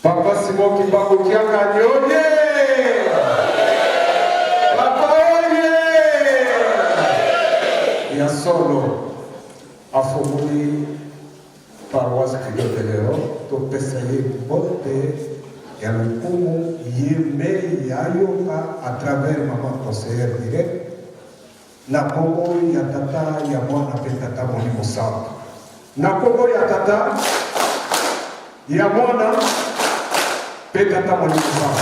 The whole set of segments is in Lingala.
Papa Simon Kimbangu Kianga Nyonye. Papa Oye. Ya solo afunguli paroisse kidogo leo topesa ye bote ya lukumu yeme yayoka à travers maman conseillère direct na kongo ya tata ya mwana pe tata moni mosamba na kongo ya tata ya mwana pe tata moni mosamba.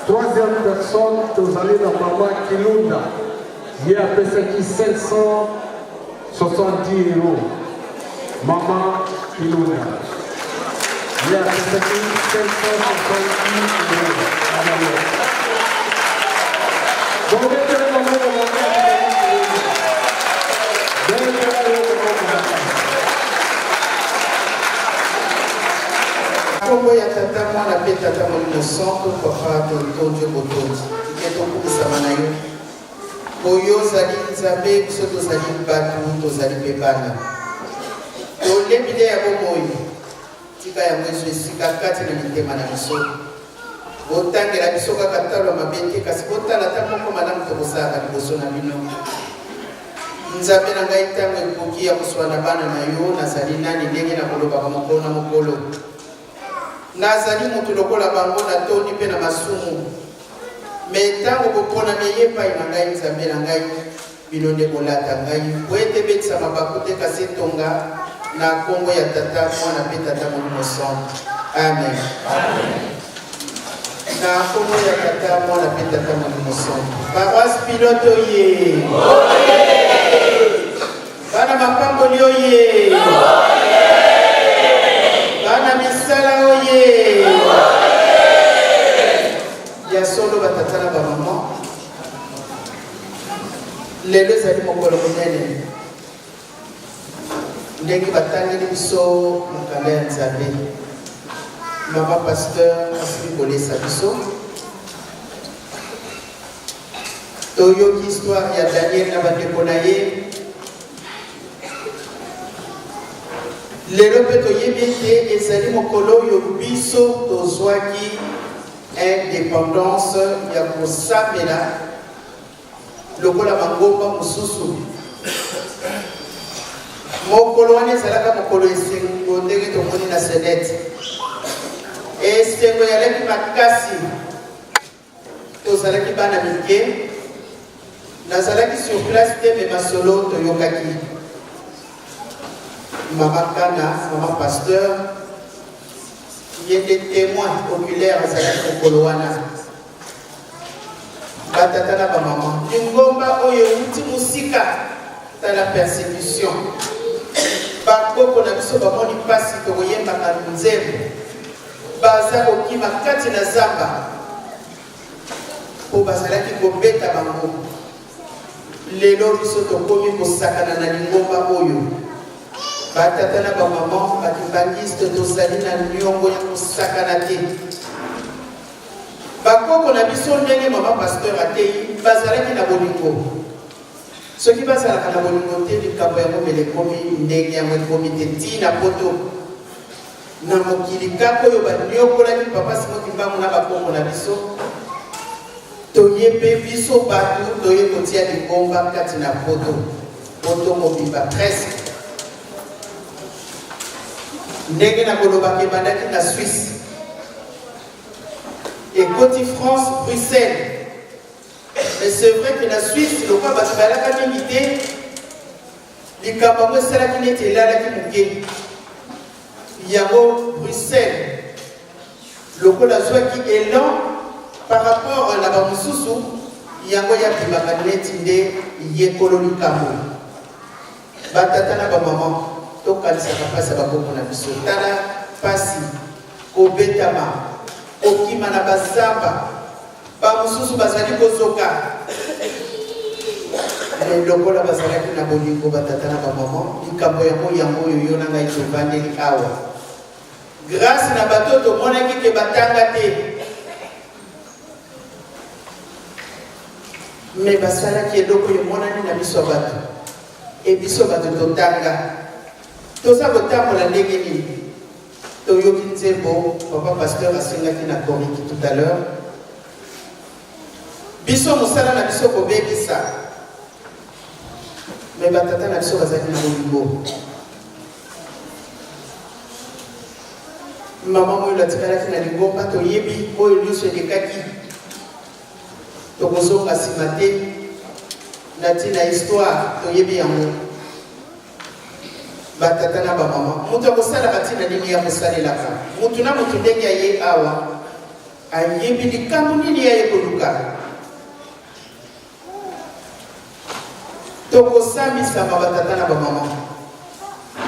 Troisième personne, vous allez dans Maman Kilunda. Il y a 770 €. Maman Ilona. Il y a 750 donc, Kombo ya tata mwana pe tata molimo santo papa tontondio botondi ike tokubisama na yo oyo ozali nzambe biso tozali bato tozali mpe bana tolembi nde ya bomoi tika yango ezo esika kati na mitema na biso botangela biso kaka talo mabe te kasi botala ata moko malamu tokosalaka liboso na bino nzambe na ngai ntango ekoki ya koswana bana na yo nazali nani ndenge na kolobaka mokolo na mokolo nazali moto lokola bango na toni mpe na masumu me ntango bopona meyepai na ngai nzambe na ngai bino nde kolata ngai po ete betisa mabaku te kasi etonga na kombo ya tata mwana mpe tata molimo santo amen na kombo ya tata mwana mpe tata molimo santo paroisse pilote oye bana mapamboli oye bana misala oye ya solo batata na bamama lelo ezali mokolo monene ndenge batangeli biso mokanda ya nzambe mama pasteur asili kolesa biso toyoki histoire ya Daniel na bandeko na ye lelo mpe toyebi ete ezali mokolo oyo biso tozwaki indépendance ya kosambela lokola mangomba mosusu mokolo wana ezalaka mokolo esengo ndenge tomoni na senete esengo yalaki makasi tozalaki bana mike nazalaki sur place te me masolo toyokaki Maman Kana, maman pasteur, il y a des témoins oculaires à sa Kolowana. Batatana ba maman. Ngomba oyo uti musika ta la persécution. Bakoko na biso ba moni pasi to yemba ka nzembo. Baza ko kima kati na zamba. Po bazalaki ko beta bango. Lelo biso to komi ko sakana na ngomba oyo. Batata na ba maman batibangiste tozali na nyongo ya kosakana te bakoko na biso ndenge mama pasteur atei bazalaki na bolingo soki bazalaka na bolingo te likambo yango mele ekomi ndenge yango ekomi te ntina poto na mokili kaka oyo baniokolaki papa simoki mbango na bakoko na biso toyebi biso bato toye kotia lingomba kati na poto mobimba presque ndenge na kolobaki bandaki na Suisse et Côte France, Bruxelles. Mais c'est vrai que la Suisse, le quoi bato balaka mingi te likambo ngo esalaki neti elalaki moke yango Bruxelles lokola azwaki élan par rapport na bamosusu yango yabimaka neti nde yekolo likambo batata na bamama tokalisaka mpasi ya bakoko na biso tala mpasi kobetama kokima na bazamba bamosusu bazali kozoka lokola bazalaki na bolingo batata na bamama likambo yango oyo yo na ngai tovandeli awa grâce na bato tomonaki ke batanga te me basalaki eloko emonani na biso ya bato ebiso bato totanga toza kotambola ndenge nini toyoki nzembo papa pasteur asengaki na koriki tout à l'heure biso mosala na biso kobebisa me batata na biso bazalaki na bolingo mama oyo atikalaki na lingomba toyebi oyo nyonso elekaki tokozonga nsima te na ntina histoire toyebi yango batata na bamama moto akosalaka ntina nini ya kosalelaka motu na motu ndenge aye awa ayebi likambo nini yaye koluka tokosambisama batata na bamama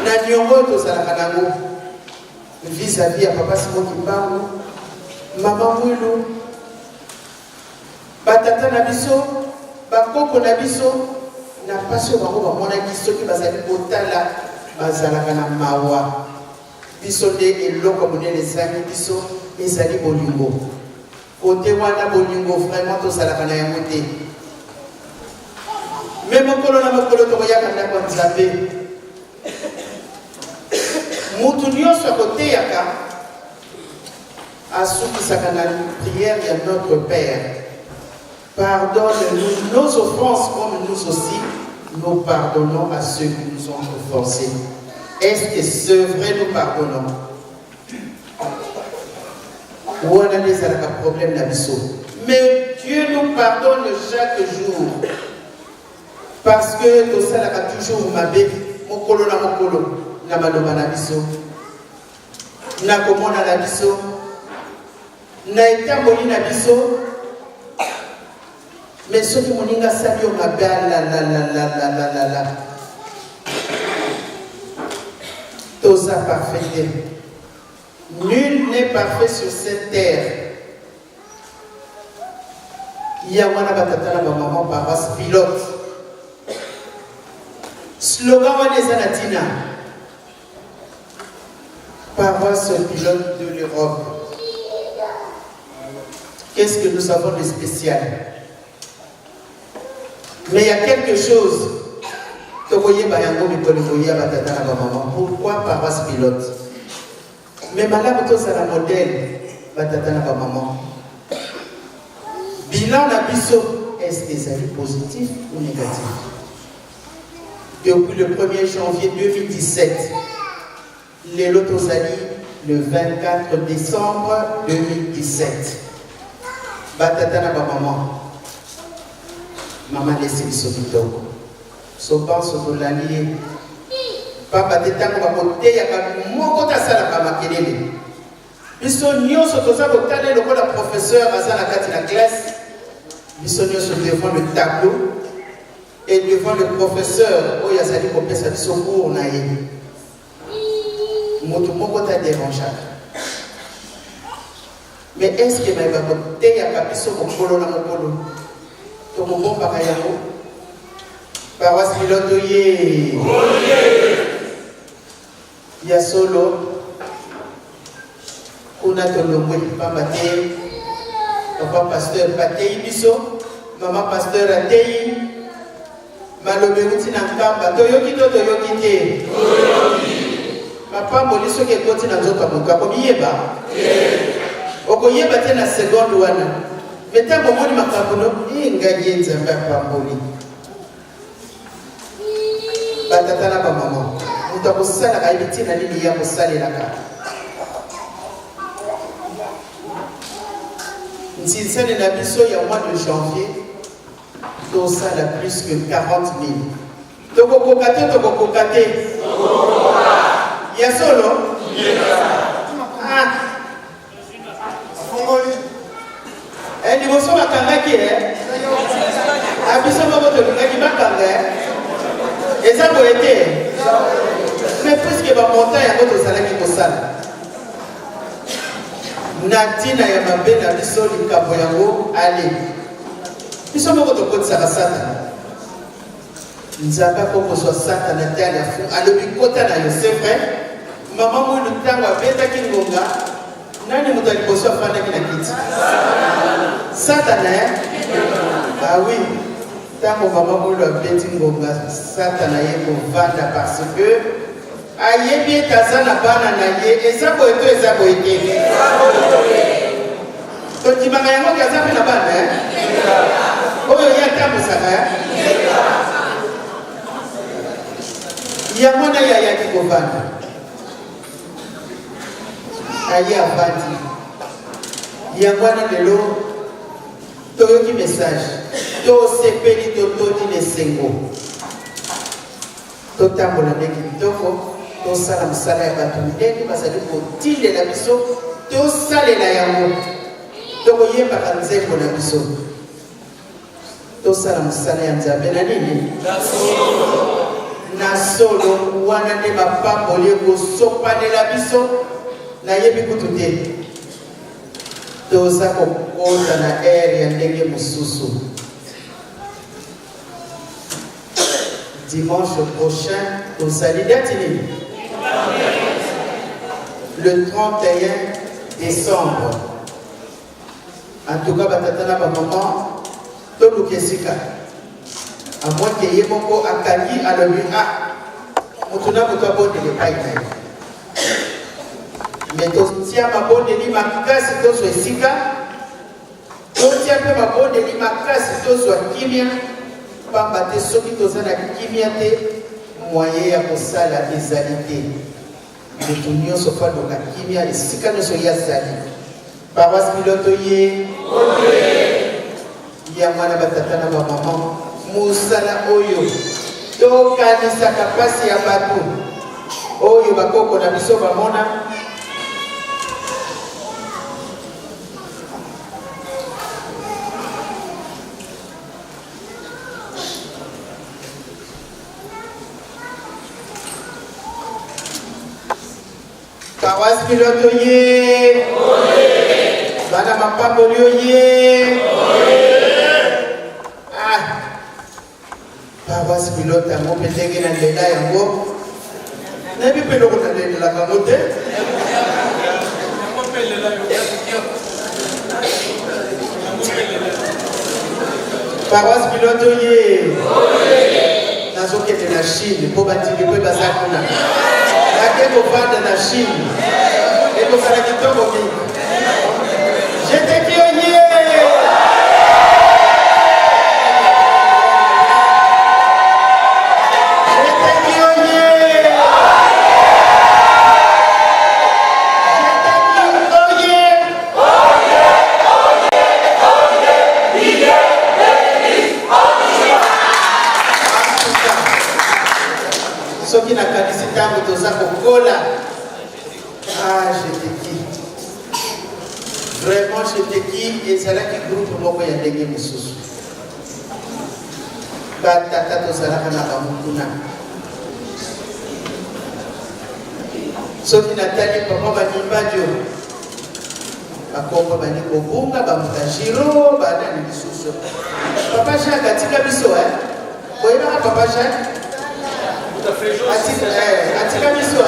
na nyongo tozalaka nango vis-à-vis ya papa Simon Kimbangu, mama Mwilu, batata na biso, bakoko na biso, na pasi bango bamonaki soki bazali kotala bazalaka na mawa. Biso nde eloko monene ezali biso ezali bolingo. Kote wana bolingo vraiment tozalaka na yango te. Me mokolo na mokolo tokoyaka ndako ya Nzambe. Mutu nyonso akoteyaka asukisaka na prière ya notre Père. Pardonne-nous nos offenses comme nous aussi nous pardonnons à ceux qui nous ont offensés. Est-ce que c'est vrai nous pardonnons? Ou on a des problèmes d'abissaux. Mais Dieu nous pardonne chaque jour. Parce que tout ça là toujours mabé mokolo na maloba na biso. Na komona na biso. Na etamboli na biso. Mais ceux qui moninga sabi o mabe la. Toza parfait. Nul n'est parfait sur cette terre. Il y a un batata na maman paroisse pilote. Slogan des Anatina. Paroisse pilote de l'Europe. Qu'est-ce que nous avons de spécial? Mais il y a quelque chose. Pourquoi paroisse pilote? Mais madame, c'est la modèle. Maman. Bilan d'Abisso, est-ce que c'est positif ou négatif? Depuis le 1er janvier 2017, les Lotosali, le 24 décembre 2017. Batatana maman. Maman laisse les solidaux. Soban sotolali. Papa tetango bakote ya moko ta sala ba makelele. Biso nyonso toza kotale lokola professeur azala kati na classe. Biso nyonso devant le tableau et devant le professeur oyo azali kopesa biso cours na ye. Moto moko ta dérangeaka. Mais est-ce que maïba kote ya biso mokolo na mokolo? To mobomba kayango. Paroisse pilote ye. Ya solo. Kuna tolongwe papa te. Papa pasteur Patei biso. Maman pasteur Atei. Malobe uti na nkamba. Toyoki to toyoki te. Papa moliso ke koti na nzoka muka. Komiyeba? Okoyeba te na seconde wana. Meta bomoni makabuno. Ingaji nzamba pamboli. Batatana ba maman. Mutakosala kaibiti na nini ya kosalelaka. Nsinsane na biso ya mois de janvier, tosala plus que 40 000. Tokokokate. Ya solo? Ah. Eh, ni boso makangaki abiso moko tolingaki makanga eza boyete. Mais puisque ba montagne yango tozalaki kosala natina ya mabe na biso likambo yango ale biso moko tokotisaka Satana. Nzambe akokozwa Satana te alafu alobi kota na yo. C'est vrai mama mwilu ntango abetaki ngonga nani moto aliboso afandaki na kiti? Satana. Ah oui, ntango mama mwilu abeti ngonga Satana ye kovanda parce que ayebi ete aza na bana na ye eza boye to eza boye te. Tondimaka yango ke aza mpe na bana oyo ye atambusaka yango na ye ayaki kovanda aye avandi. Yango wana lelo toyoki message tosepeli totoni lesengo totambola ndenge kitoko tosala mosala ya bato ndenge bazali kotindelela biso tosalela yango tokoyembaka nzembo na biso tosala mosala ya Nzambe na nini na solo wana nde bapamboli kosopanela biso nayebi kutu te toza kokota na ere ya ndenge mosusu. Dimanche prochain tozali date nini? Le 31 décembre. En tout cas, batatana ba maman, tout le kesika. À moins que y ait moko akali à le mutuna mutua bonde le païna. Mais tu tiens ma bonde ni ma casse, tu sois sika. Tu tiens ma bonde ni ma casse, tu sois kimia. Pamba te soki tozana kimia te moyen ya kosala ezalité. Le tunio sofa donc kimia les sika no so ya zali. Paroisse pilote ye. Ya mwana batata na maman. Musala oyo. To kanisa kapasi ya batu. Oyo bakoko na biso bamona. Paroisse pilote ye. Bana mapamboli ye. Paroisse pilote yango mpe ndenge na nzela yango nayebi mpe eloko nalelelaka yango te. Paroisse pilote ye. Nazokende na Chine mpo batiki mpe baza kuna ake kovanda na Chine ekozala kitoko mingi. Jeteki yo ye. Soki na kanisi tango toza kokola. Je te dis. Vraiment je te dis ezalaki groupe moko ya ndenge mosusu. Batata tozalaka na bamukuna. Soki natali papa banimba dio. Bakomba bani kobunga bamutajiro banani lisusu. Papa Jacques atika biso Koyeba papa Jacques atika biso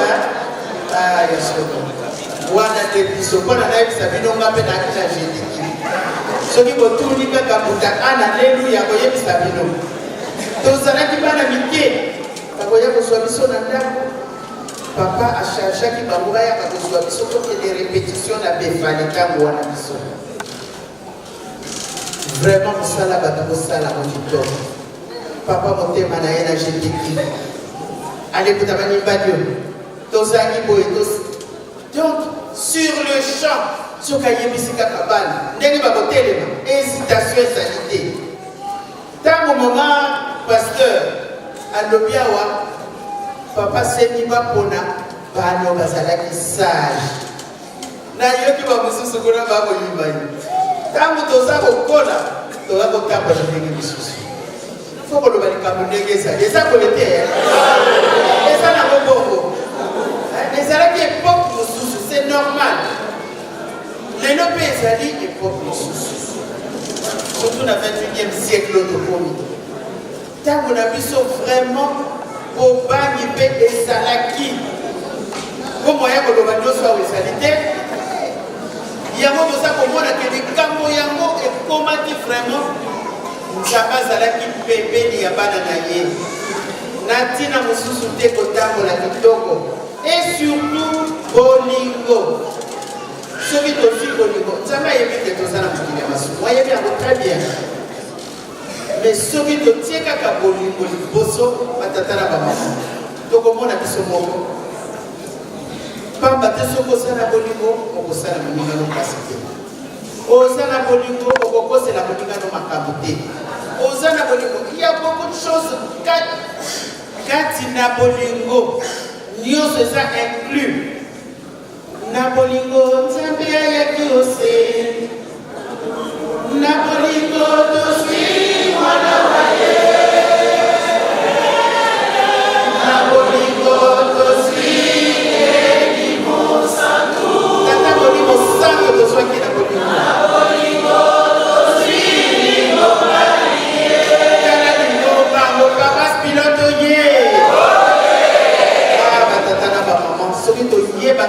yeso wana te biso mpona nayebisa bino nga mpe nakina jediki soki botuni kaka mutakana leluya koyebisa bino tozalaki bana mike bakoya kozwa biso na ndako papa achargeaki bango bayaka kozwa biso tokende répétition na befale ntango wana biso vraiment kosala bato kosala mokitoko papa motema na ye na jediki alekuta banimba dio tozangi boye donc sur le champ soki ayebisi kaka bana ndenge bakotelema hésitation ezali te ntango mama pasteur alobi awa papa seni bapona bano bazalaki sage nayoki bamosusu kuna bakoyimba ye ntango toza kokola toza kotambola ndenge mosusu fo koloba likambo ndenge ezali eza kole te eza nango bongo ezalaki époque mosusu c'est normal lelo mpe ezali époque mosusu surtout na 21e siècle tokomi ntango na biso vraiment bobangi mpe ezalaki po moya koloba nyonso awo ezali te yango toza komona ke likambo yango ekomaki vraiment nzambe azalaki pembeni ya bana na ye na ntina mosusu te kotambola kitoko et surtout bolingo soki tofi bolingo nzambe ayebi te toza na mokili ya masumu ayebi yango très bien mais soki totie kaka bolingo liboso batata na bamama tokomona biso moko pamba te soki oza na bolingo okosala moningano kasi te oza na bolingo okokosela moningano makambo te oza na bolingo il y a beaucoup de choses kati na bolingo nyonso eza inclus na bolingo nzambe ayaki ose na bolingo toswi mwana wa ye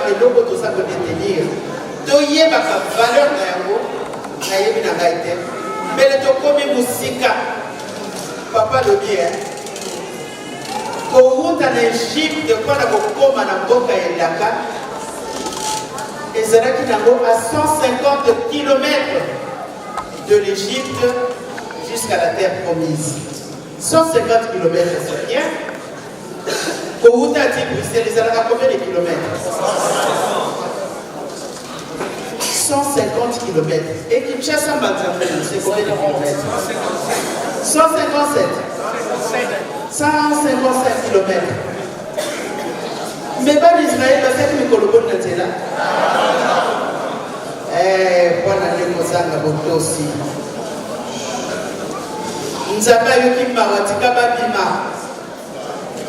et l'eau tout ça peut détenir. Toyé ma valeur na yango, na yebi na gaite. Mais le tokomi musika, papa le bien. Pour route en Égypte, quand on a koma na mboka elaka, ezalaki nango à 150 km de l'Égypte jusqu'à la terre promise. 150 km, c'est rien. Pour route à Bruxelles, ils allaient à combien de kilomètres? 150 km. Et Kinshasa, c'est combien de kilomètres? 157. 155 km. Mais pas d'Israël, parce que nous colobons là. Pour aller au Zanga, aussi. Nous avons eu qui m'a dit Babima.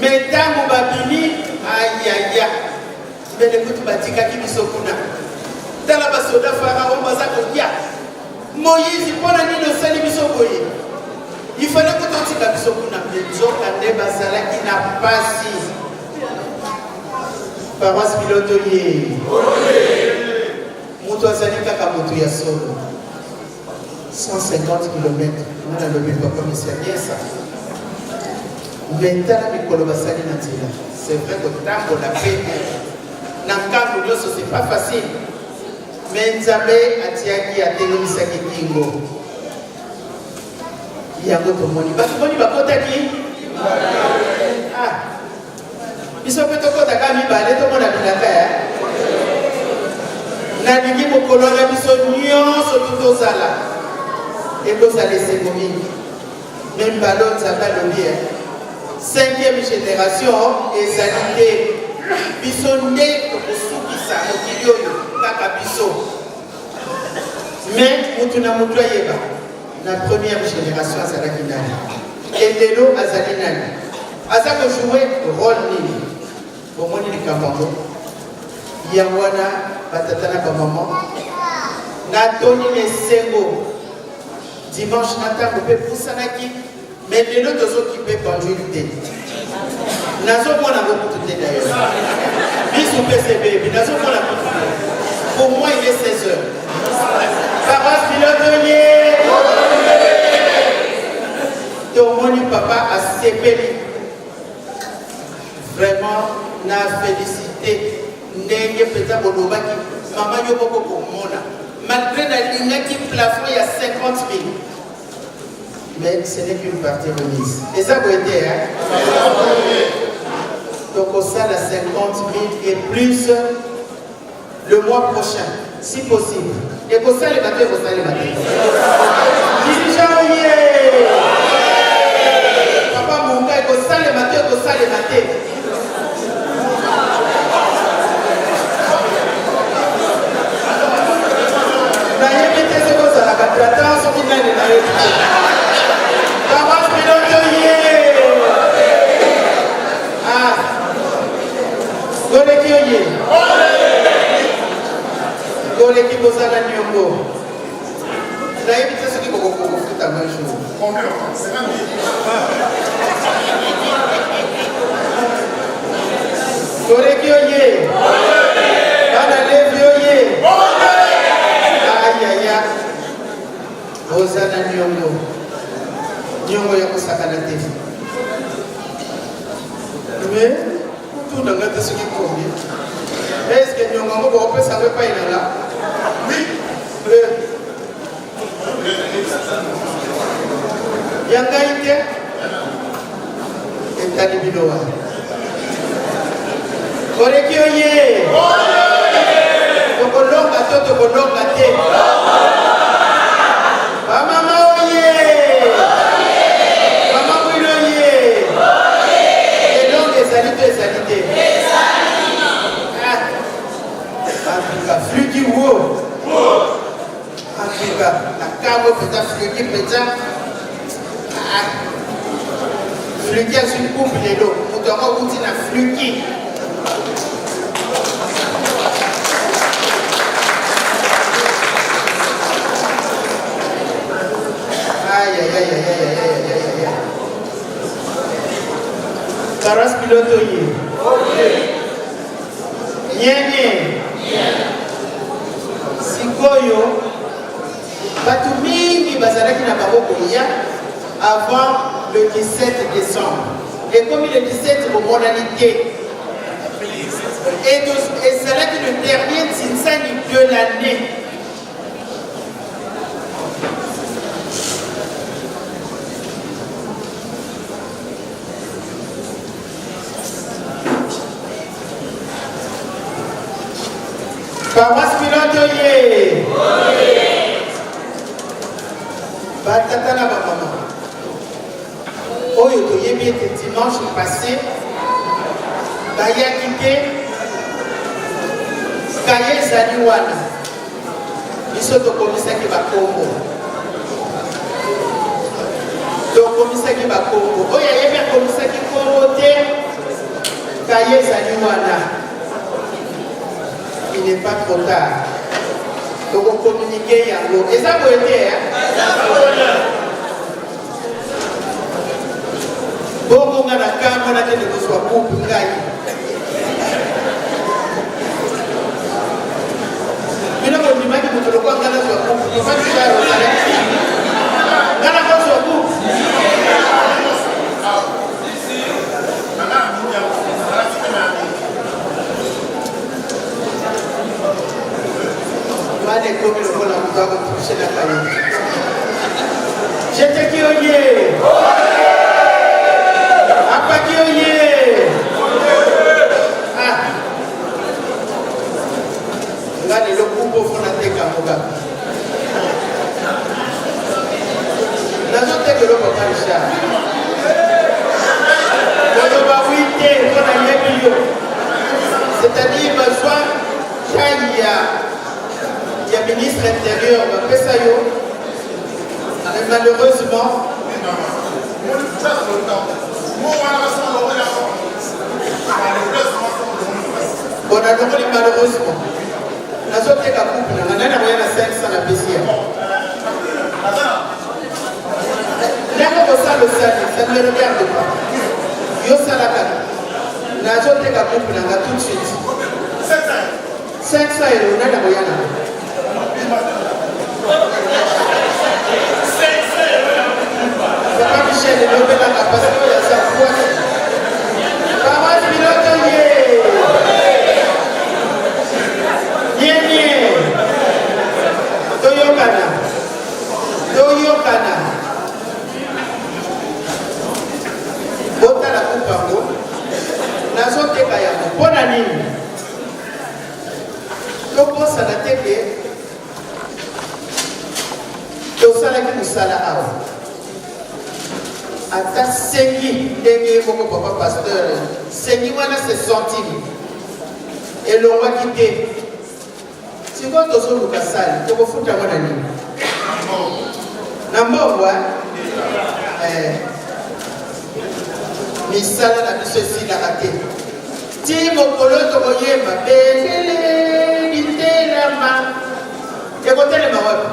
Mais tant que Babini, aïe aïe aïe. Mais les coups de Batika qui nous sont là. Dans la base de Pharaon, Moïse, il prend la ligne de Sali Bissokoye. Il fallait que tu aies la Bissokuna. Mais Zokande Basala qui n'a pas si. Paroisse pilotoye. Moutou Azali Kakamoto Yasolo. 150 km. On a le but, papa, mais c'est bien ça. Maintenant, c'est vrai que tant qu'on a fait, c'est pas facile. Mais Nzambe atiaki atelomisaki kingo. Yango tomoni. Batomoni bakotaki. Ah. Biso pe tokota ka mibale tomona bilaka ya. Nalingi mokolo na biso nyonso tozala. Ekozala esengo mingi. Même ballon Nzambe alobi. 5e génération ezali biso nde tokosukisa mokili oyo kaka biso. Mais mutu na mutu ayeba na première génération azalaki nani et lelo azali nani aza kojouer rôle nini bomoni likambo yango yango wana batata na bamama natoni na esengo dimanche na ntango mpe pusanaki. Mais les autres qui peuvent conduire le thé. Nous avons beaucoup de thé d'ailleurs. Bisous PCB, nous avons beaucoup de thé. Pour moi, il est 16h. Paroisse pilotonnier. Ton moni papa a sépélé. Vraiment, on a félicité. N'est-ce pas Bolobaki. Maman, il y a beaucoup pour moi. Malgré la ligne qui plafond, il y a 50 000. Mais ce n'est qu'une partie remise. Et ça vous aider, hein? Donc au sein de 50 000 et plus le mois prochain, si possible. Et pour ça, les bateaux, pour ça, les bateaux. Dirigeant, Papa Munga, pour ça, les bateaux, pour ça, les bateaux. L'équipe aux Nyongo. Vous avez invité ceux qui vont foot à même chose. Combien? C'est même Gorekioye. Banale Vioye. Aïe aïe aïe. Ozana Nyongo. Nyongo yako sakanate. Mais tout dans notre ce qui convient. Est-ce que Nyongo peut savoir pas il est là? Oui. Yangaïke et Talibinoa. Korekioye. Tokolonga to tokolonga te. Mama oye. Mama oye. Et donc les salités. Africa fluki wo. Africa la cabo peta fluki peta. Fluki a une coupe de l'eau. Pour te rendre compte na fluki. Aïe aïe aïe aïe aïe aïe aïe. Paroisse pilotoye. Nyenye. oyo batu mingi bazalaki na maboko ya avant le 17 décembre. Et comme le 17 pour modalité. Et c'est là que le dernier Tinsani de l'année. Paroisse pilote yé. Batata la maman. Oyo to yebi ete dimanche passé, baya quitté, kaye zali wana. Biso to komisaki ba Congo. To komisaki ba Congo. Oyo yebi komisaki Congo te, kaye zali wana. Il n'est pas trop tard. Donc on communique yango. Et ça peut aider, hein? Bon, on a la caméra, on a dit que ce soit pour ngai. Mais là, on dit que nous devons pas gagner sur pour. Il faut que tu ailles au salaire. Gagner quoi sur pour? Allez, comme le vol en doit toucher la famille. J'étais qui oyé? Apa qui oyé? Ah. Là, le groupe au fond de la tête à Moga. La zone est que le papa est cher. On va ouïter, on a mis c'est-à-dire, besoin, il y a ministre intérieur, mais malheureusement, on a demandé malheureusement. La zone est à couple, on a rien à 500 la PCA. Là, comme ça, le salut, ça ne me regarde pas. Yo Salaka, la zone est à couple, on a tout de suite. 500 €, on a la moyenne. C'est pas Michel, il est dans la capacité de sa foi. Paroisse pilote yé. Yé. Toyokana. Bota la coupe en haut. La zone de Kayama. Bonne année. Donc, on s'en a été. Tosalaki musala awa. Ata sengi ndenge moko papa pasteur. Sengi wana se centime. Et l'on va quitter. Si vous avez un luka sali, tu vas foutre à mon ami. Nambo, misala na biso esi na raté. Ti mokolo to koyeba belele litelama. Ekotelema wapi?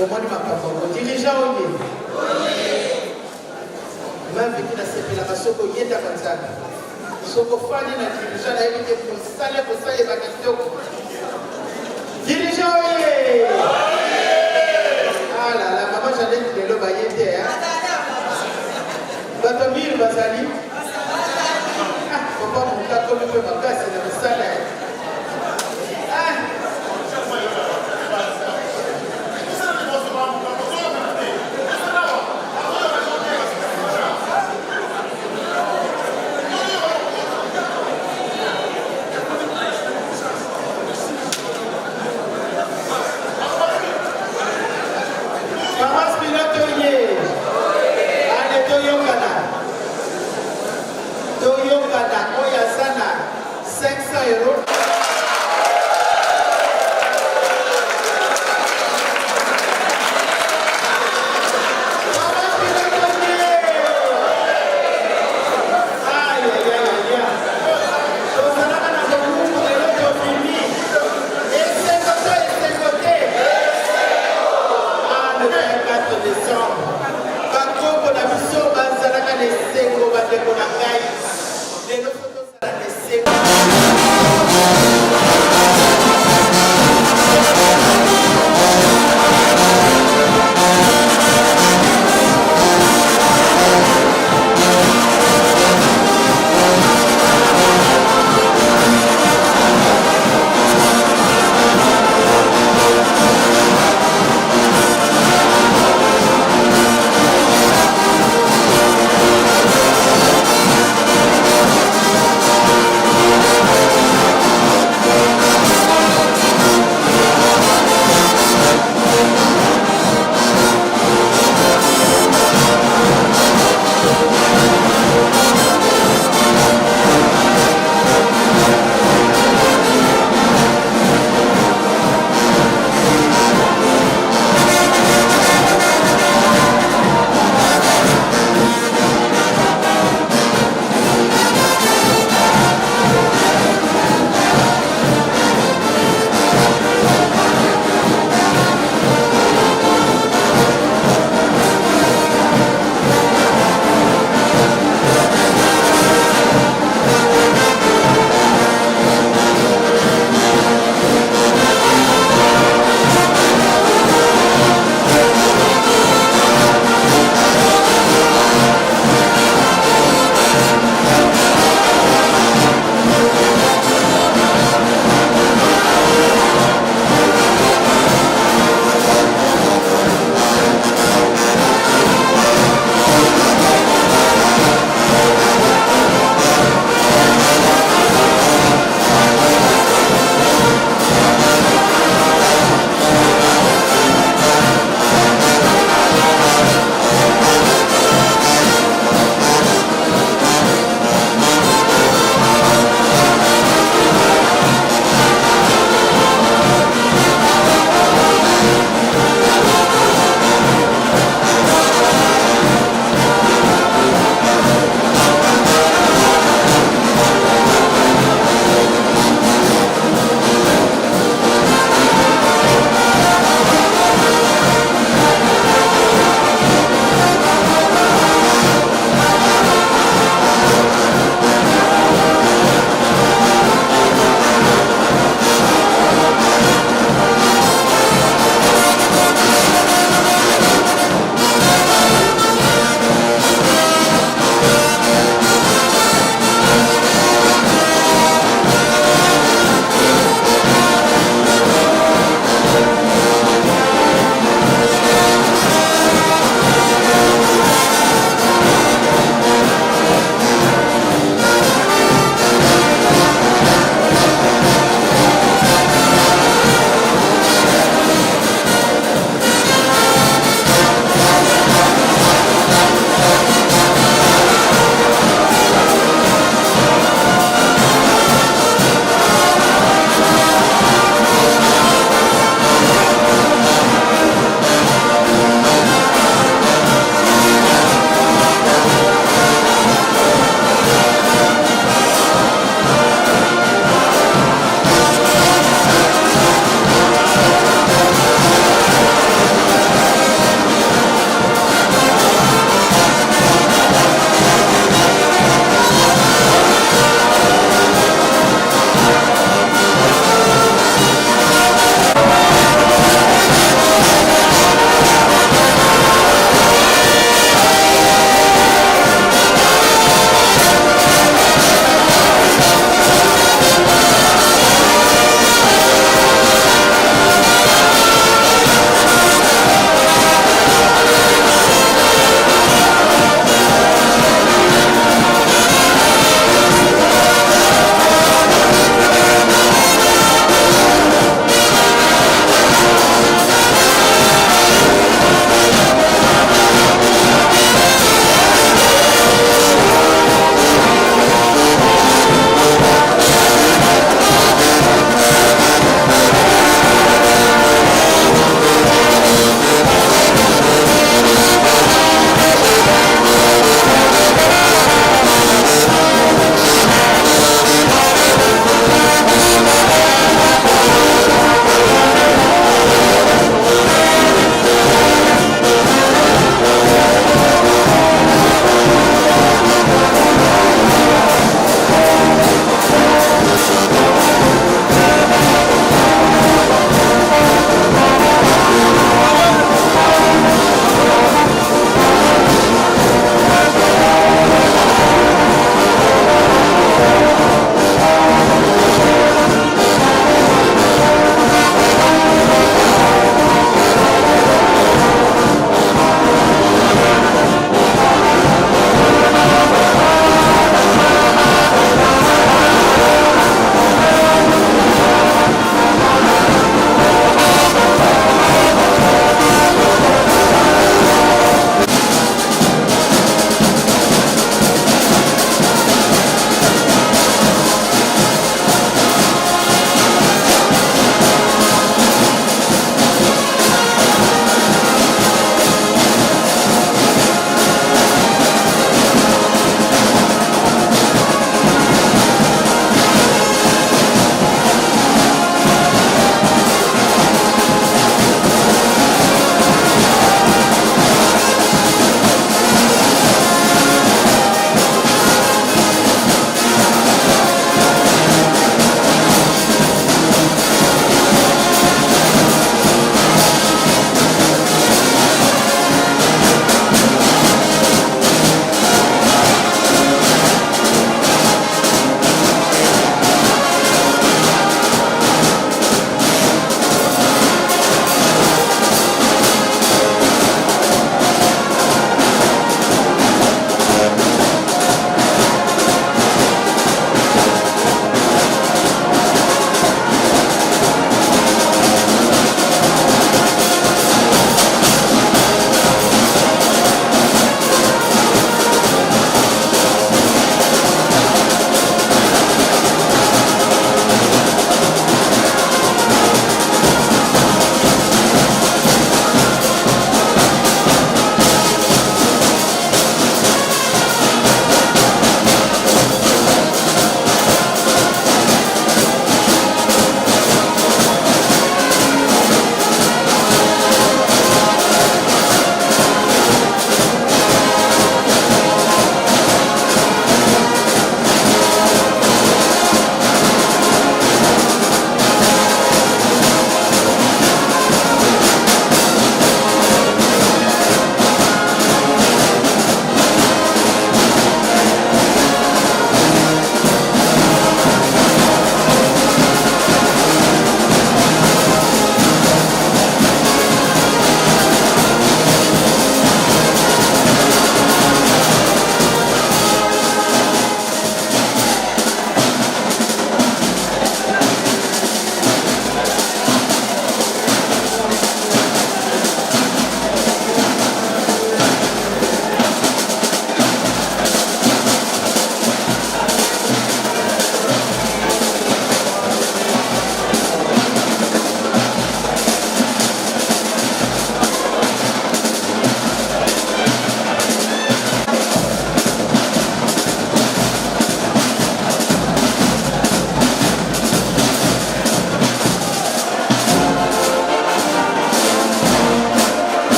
Comment ma papa, dirigeant au lieu. Même vécu dans cette pénation au lieu d'Akanzaka. Sokofani na dirigeant a évité pour ça et ma question. Dirigeant au lieu. Ah là là, maman j'en ai dit de l'eau baillée. Batomir Bazali. Ah, papa mon cas comme il peut ma place, c'est le salaire. Toyokana, Oyasana, 500 €. Décembre,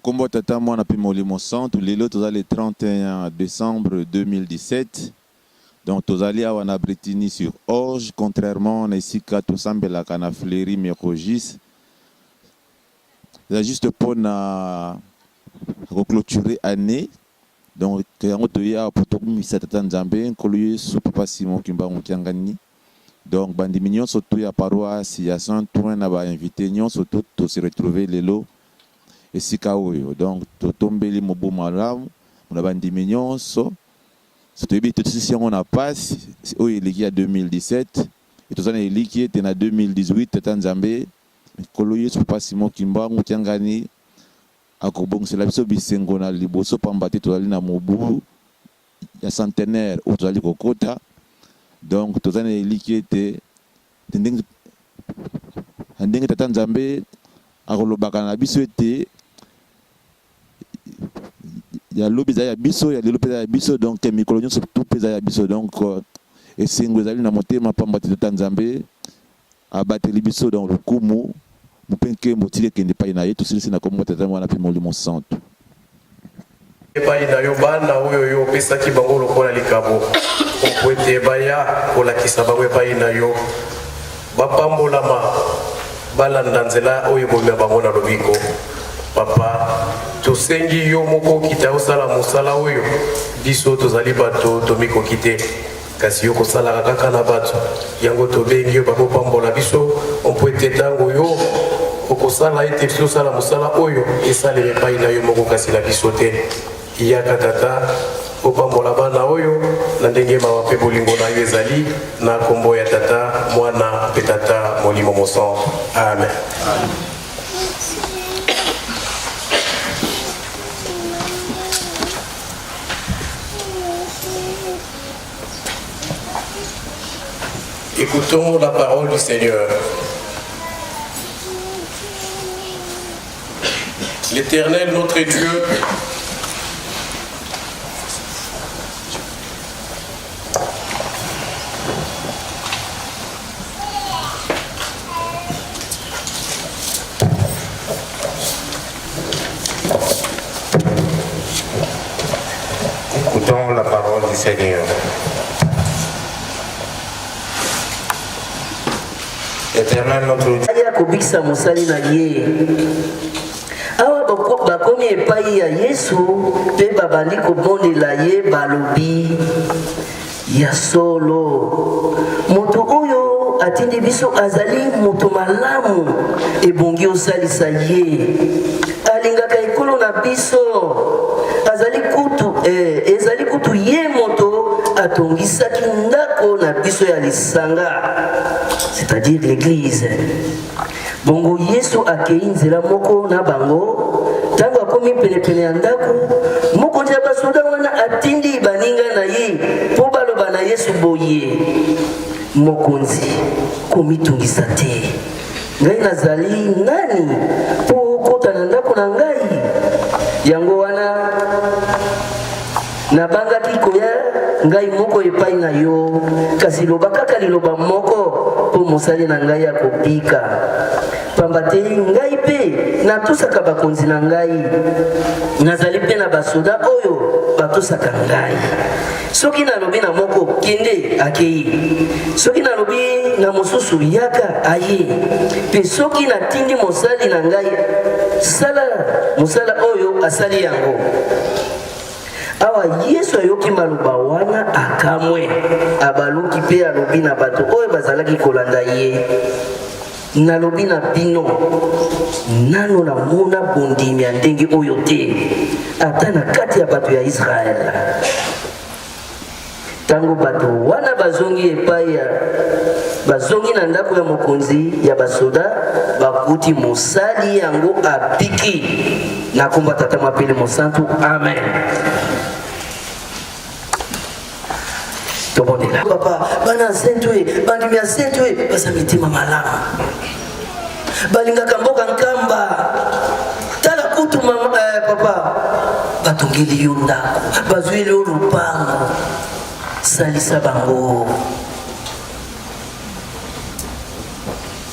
Combo Tata Mwana Pimolimo Centre, lelo tozali le 31 décembre 2017. Donc tozali à Wanabritini sur Orge, contrairement à Nesika Tosambela Kana Fléry Mérogis. C'est juste pour clôturer l'année. Donc yango toya pour tout misa Tata Nzambe, nkoloye sous Papa Simon Kimba Mutiangani. Donc bandi mignon surtout ya paroisse ya Saint-Ouen na ba invité nyon surtout to se retrouver lelo. Et si kaoyo donc to tombeli mobo malamu na bandi mignon so c'était bien tout si on a passé au éligi à 2017 et tout ça éligi était en 2018 Tata Nzambe koloye so Papa Simon Kimba Mutiangani akobong c'est la biso bisengo na liboso pambate to ali na mobu ya centenaire au to ali kokota. Donc tout ça éligi était ndenge Tata Nzambe akolobaka na biso était il y a l'obéza ya biso, il y a l'obéza ya biso, donc mikolonyo surtout pesa ya biso, donc et singwezali na motema pamba Tata Nzambe abateli biso dans le kumu mupenke motile kende pa ina yetu sisi na komo Tata Mwana Pimolimo Centre epai na yo bana oyo yo opesaki bango lokola likabo po ete baya kolakisa bango epai na yo bapambolama balanda nzela oyo bomema bango na lobiko. Papa tosengi yo moko kita osala mosala oyo biso tozali bato tomikoki te kasi yo kosalaka kaka na bato yango tobengi yo bakopambola biso ompo ete ntango yo okosala ete biso osala mosala oyo esalema epai na yo moko kasi na biso te. Iyaka Tata opambola bana oyo na ndenge mawa mpe bolingo na yo ezali na kombo ya Tata Mwana mpe Tata Molimo Centre. Amen. Écoutons la parole du Seigneur. L'Éternel, notre Dieu, écoutons la parole du Seigneur. Éternel notre Dieu. Kobikisa mosali na ye awa bakomi epai ya Yesu mpe babandi kobondela ye balobi ya solo moto oyo atindi biso azali moto malamu ebongi osalisa ye alingaka ekolo na biso ezali kutu ye moto atongisaki ndako na biso ya lisanga, c'est-à-dire l'église. Bongo Yesu akei nzela moko na bango tango akomi penepene ya ndako mokonzi ya basoda wana atindi baninga na ye po baloba na Yesu boye mokonzi komitungisa te ngai nazali nani po kota na ndako na ngai yango wana nabangaki koya ngai moko epai na yo kasi loba kaka liloba moko po mosali na ngai akobika pamba te ngai pe natusaka bakonzi na ngai nazali pe na basoda oyo batusaka ngai soki nalobi na moko kende akei soki nalobi na mosusu yaka aye pe soki natindi mosali na ngai sala mosala oyo asali yango. Awa Yesu ayoki maluba wana akamwe abaluki pe alobi na bato oyo bazalaki kolanda ye nalobi na bino nano na mona bondimi ya ndenge oyo te ata na kati ya bato ya Israel. Tango bato wana bazongi epai ya bazongi na ndako ya mokonzi ya basoda bakuti mosali yango apiki na komba Tata Mapele Mosantu. Amen. Papa, bana sentwe, bandimi ya sentwe, basa mitima malama. Balinga kamboka nkamba. Tala kutu mama, papa. Batongeli yo ndako, bazweli yo lupango. Salisa bango.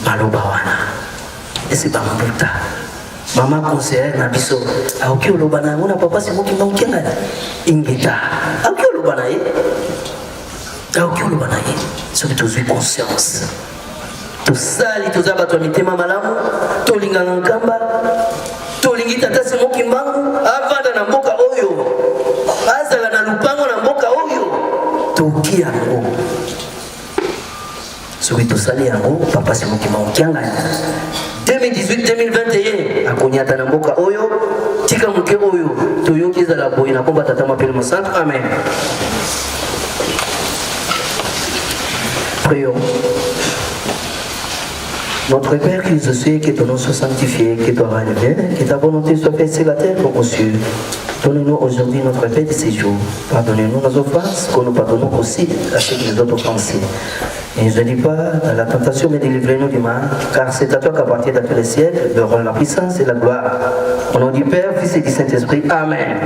Maloba wana. Esi bambuta. Maman conseillère na biso aoki oloba na yango na papa si mokimba mokenga ingeta aoki oloba na ye aoki oloba na ye soki tozwi conscience tosali toza bato ya mitema malamu tolingaka nkamba tolingi tata si mokimbangu avanda na mboka oyo azala na lupango na mboka oyo toki yango soki tosali yango papa si mokimba mokiangani 2018-2021 akonyata na mboka oyo tika moke oyo toyoki ezala boye na komba tata mapele mosantu amen. Prions. Notre Père qui nous suis, que ton nom soit sanctifié, que ton règne vienne, que ta volonté soit faite sur la terre comme aux cieux. Donnez-nous aujourd'hui notre paix de ces jours. Pardonnez-nous nos offenses, que nous pardonnons aussi à ceux qui nous ont offensés. Et ne dis pas dans la tentation, mais délivrez-nous du mal, car c'est à toi qu'appartient à tous les siècles, le rôle, la puissance et la gloire. Au nom du Père, Fils et du Saint-Esprit. Amen.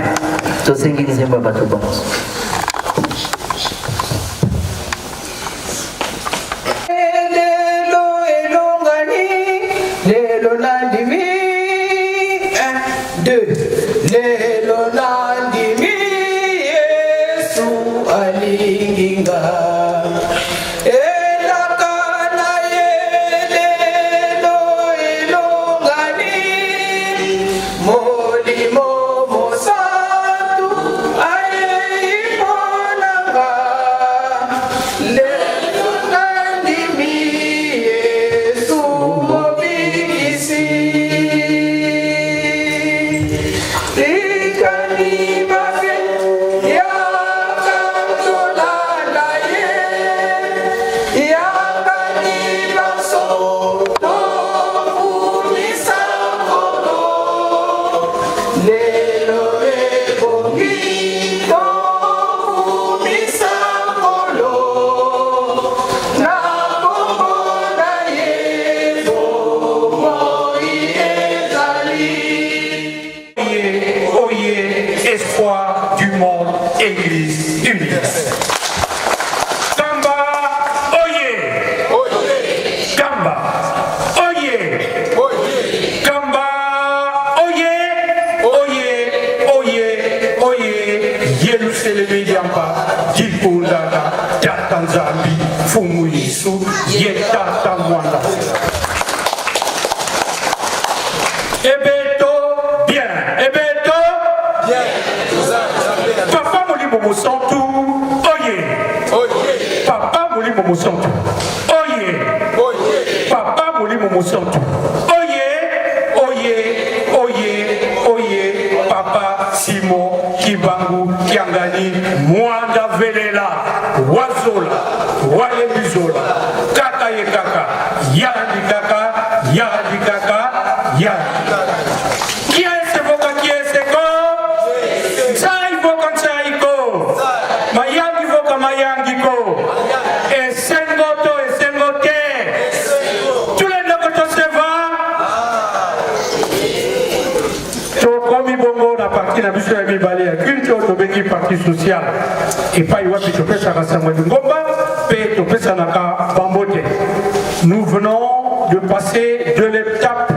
Nous venons de passer de l'étape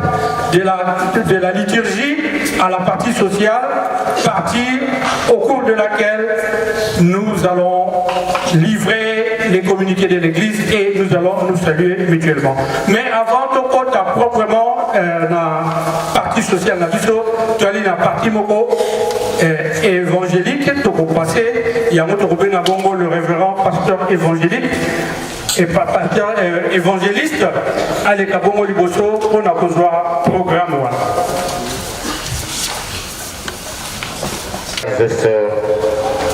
de la liturgie à la partie sociale, partie au cours de laquelle nous allons livrer les communiqués de l'Église et nous allons nous saluer mutuellement. Mais avant de compter proprement la partie sociale, tu as dit la partie moko évangélique, tu peux passer, il y a le révérend pasteur évangélique. Et papa évangéliste, allez kabongo liboso pour na kozwa programme wana.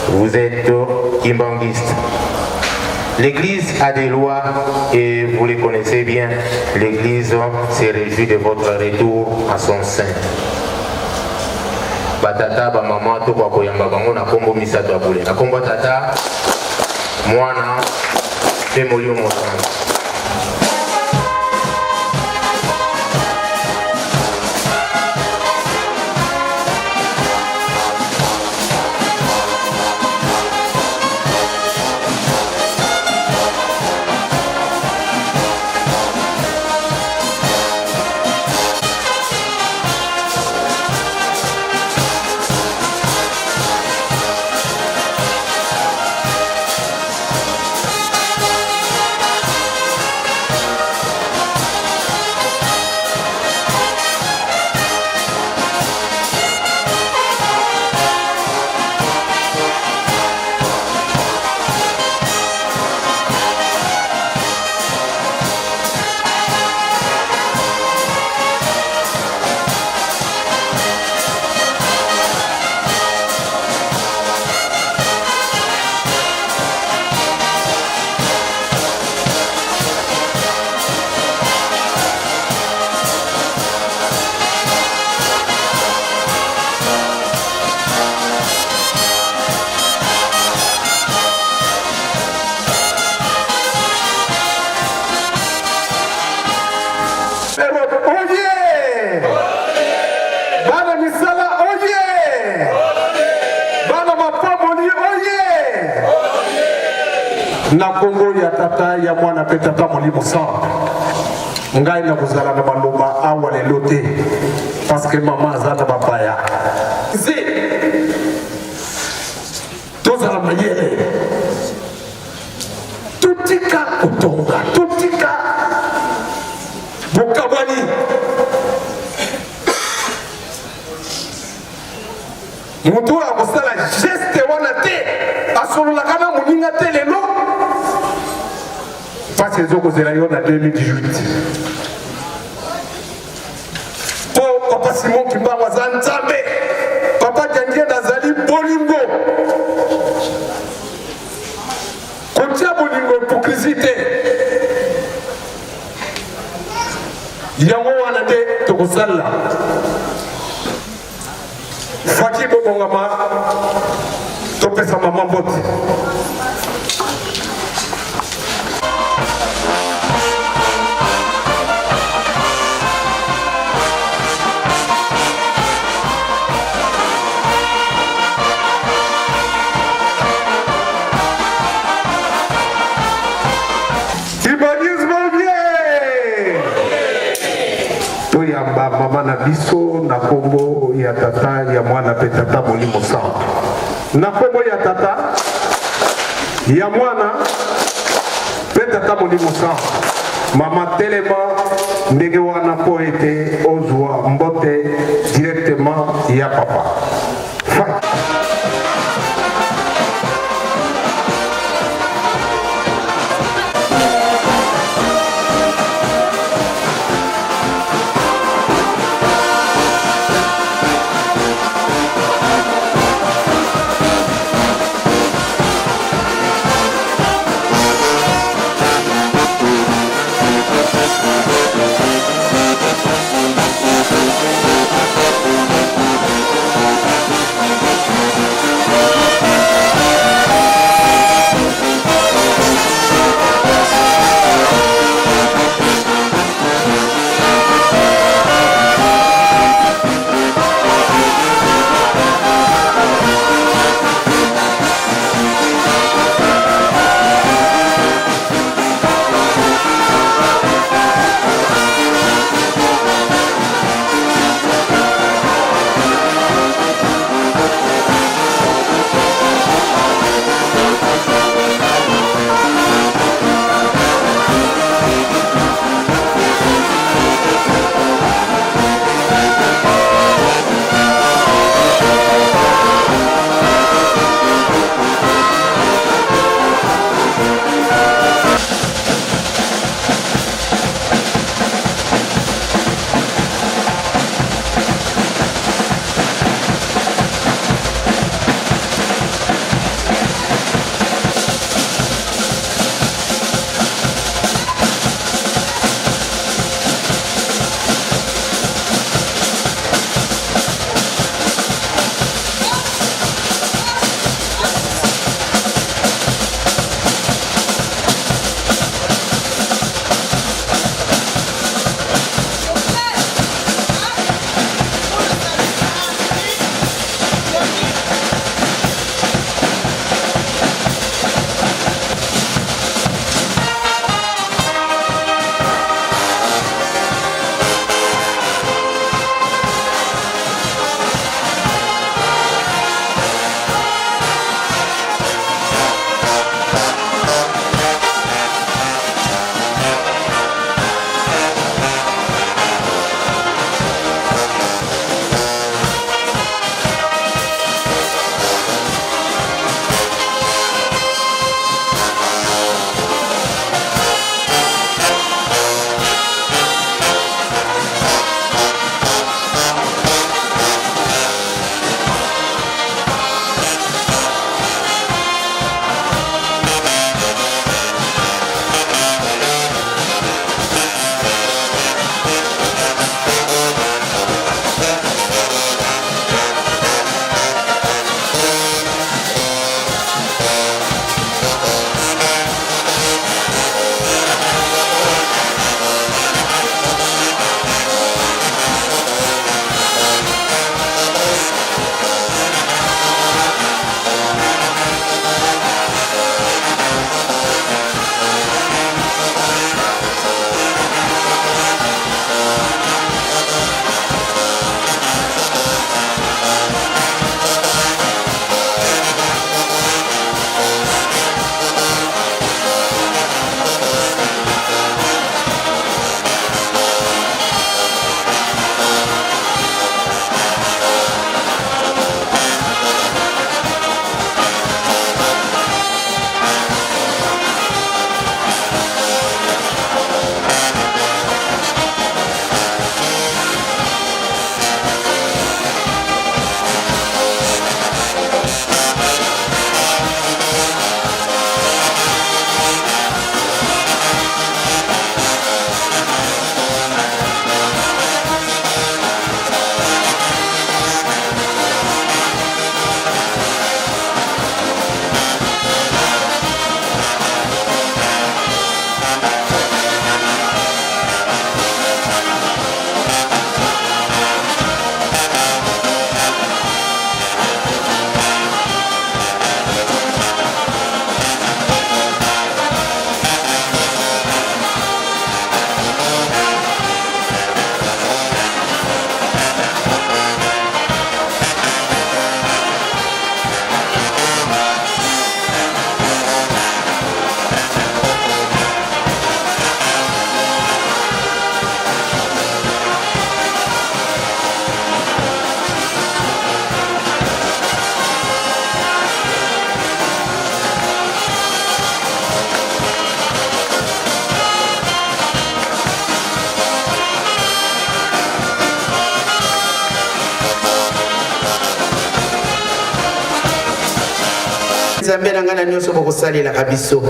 Vous êtes kimbanguiste. L'Église a des lois et vous les connaissez bien. L'Église se réjouit de votre retour à son sein. Batata ba maman to kwa koyamba bango na kombo misato abule. Na kombo tata mwana Demolio Mosan. na Kongo ya tata ya mwana pe tata molimo centre ngai na kozala na maloba awa lelo te parce que mama aza na bapaya nze tozala mayele totika kotonga totika bokabwani moto akosala geste wana te asololaka na moninga te lelo mpasi ezokozela yo na 2018 po papa simon kimbango aza nzambe papa jangiende azali bolingo kotia bolingo hipokrisi te yango wana nde tokosalela faki bobongama topesa mama mbote toyamba mama na biso na kombo ya tata ya mwana pe tata molimo centre na kombo ya tata ya mwana pe tata molimo centre mama telema ndenge wana po ete ozwa mbote directement ya papa nzambe na ngana nyonso bokosalelaka biso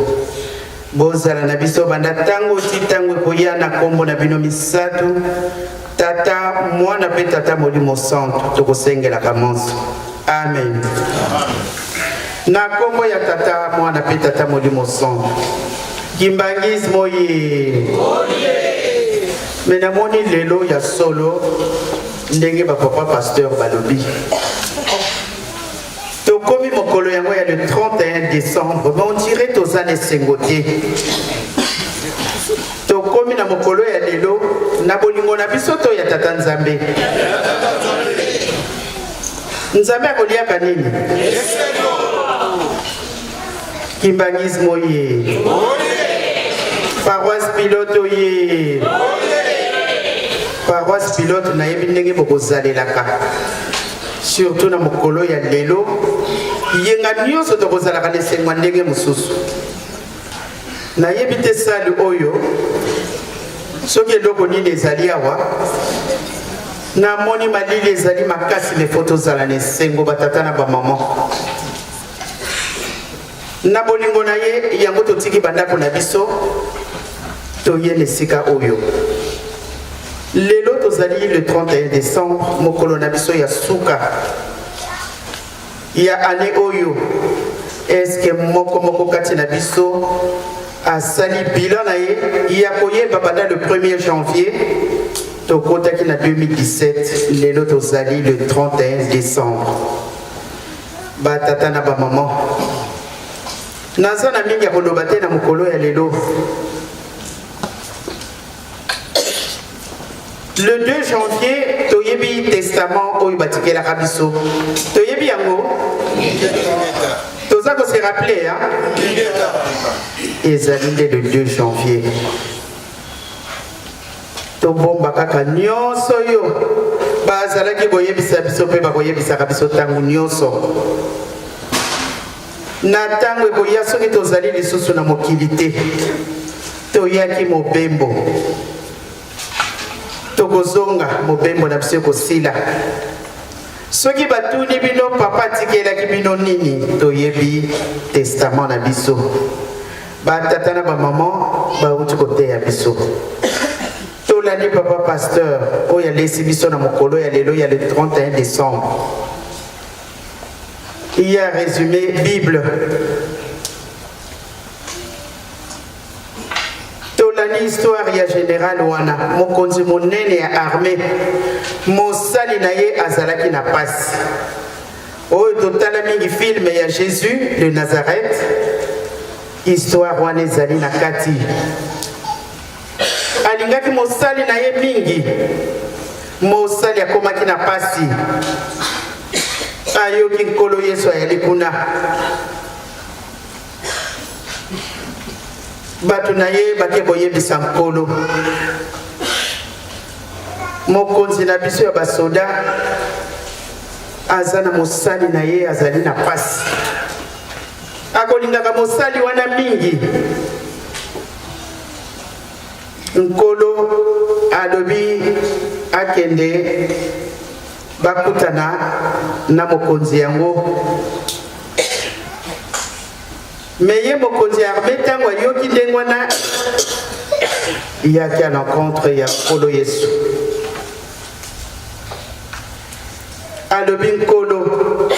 bozala na biso banda ntango ti ntango ekoya na nkombo na bino misato tata mwana mpe tata molimo santo tokosengelaka monso amen na nkombo ya tata mwana mpe tata molimo santo kimbangisi moye me namoni lelo ya solo ndenge bapapa pasteur balobi tokomi mokolo yango ya le 31 décembre mais on dirait toza na esengo te tokomi na mokolo ya lelo na bolingo na biso to ya tata nzambe nzambe akoliaka nini kimbangisi moye paroisse pilote oye paroisse pilote nayebi ndenge bokozalelaka surtout na mokolo ya lelo yenga nyonso tokozalaka na esengo ndenge mosusu nayebi te sali oyo soki eloko nini ezali awa namoni malili ezali makasi lefo tozala na esengo batata na bamama na bolingo na ye yango totiki bandako na biso toye na esika oyo lelo tozali le 31 décembre mokolo na biso ya suka ya ane oyo eske moko kati na biso asali bilan na ye ya koyeba banda le 1er janvier tokotaki na 2017 lelo tozali le 31 décembre batata na bamama naza na mingi ya koloba te na mokolo ya lelo. Le 2 janvier, toyebi testament oyo batikelaka biso. Toyebi yango? Toza ko se rappeler hein? Ezali le 2 janvier. Tobomba kaka nyonso yo bazalaki koyebisa biso mpe bakoyebisaka biso ntango nyonso. Na ntango ekoya soki tozali lisusu na mokili te toyaki mobembo tokozonga mobembo na biso ekosila soki batuni bino papa atikelaki bino nini toyebi testament na biso batata na bamama bauti koteya biso tolandi papa pasteur oyo alesi biso na mokolo ya lelo ya le 31 décembre. Il y a résumé Bible. Tolani histoire ya général wana mokonzi monene ya armée mosali na ye azalaki na pasi. Oyo totala mingi film ya Jésus de Nazareth. Histoire wana ezali na kati. Alingaki mosali na ye mingi. Mosali akomaki na pasi. Ayoki nkolo Yesu ayali kuna bato na ye bake koyebisa nkolo mokonzi na biso ya basoda aza na mosali na ye azali na pasi akolingaka mosali wana mingi nkolo alobi akende bakutana na mokonzi yango meye mokonzi ya armée ntango ayoki ndenge wana yaki à l'encontre ya nkolo Yesu alobi nkolo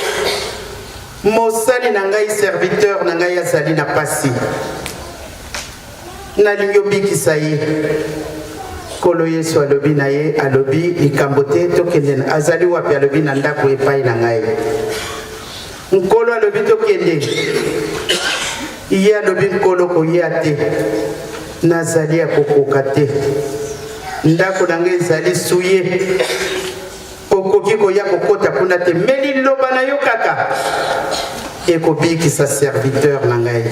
mosali na ngai serviteur na ngai azali na pasi nalingi obikisa ye Kolo Yesu alobi na ye alobi likambo te tokende azali wapi alobi na ndako epai na ngai nkolo alobi tokende ye alobi nkolo koya te nazali akokoka te ndako na ngai ezali suye okoki koya kokota kuna te meli liloba na yo kaka ekobikisa serviteur na ngai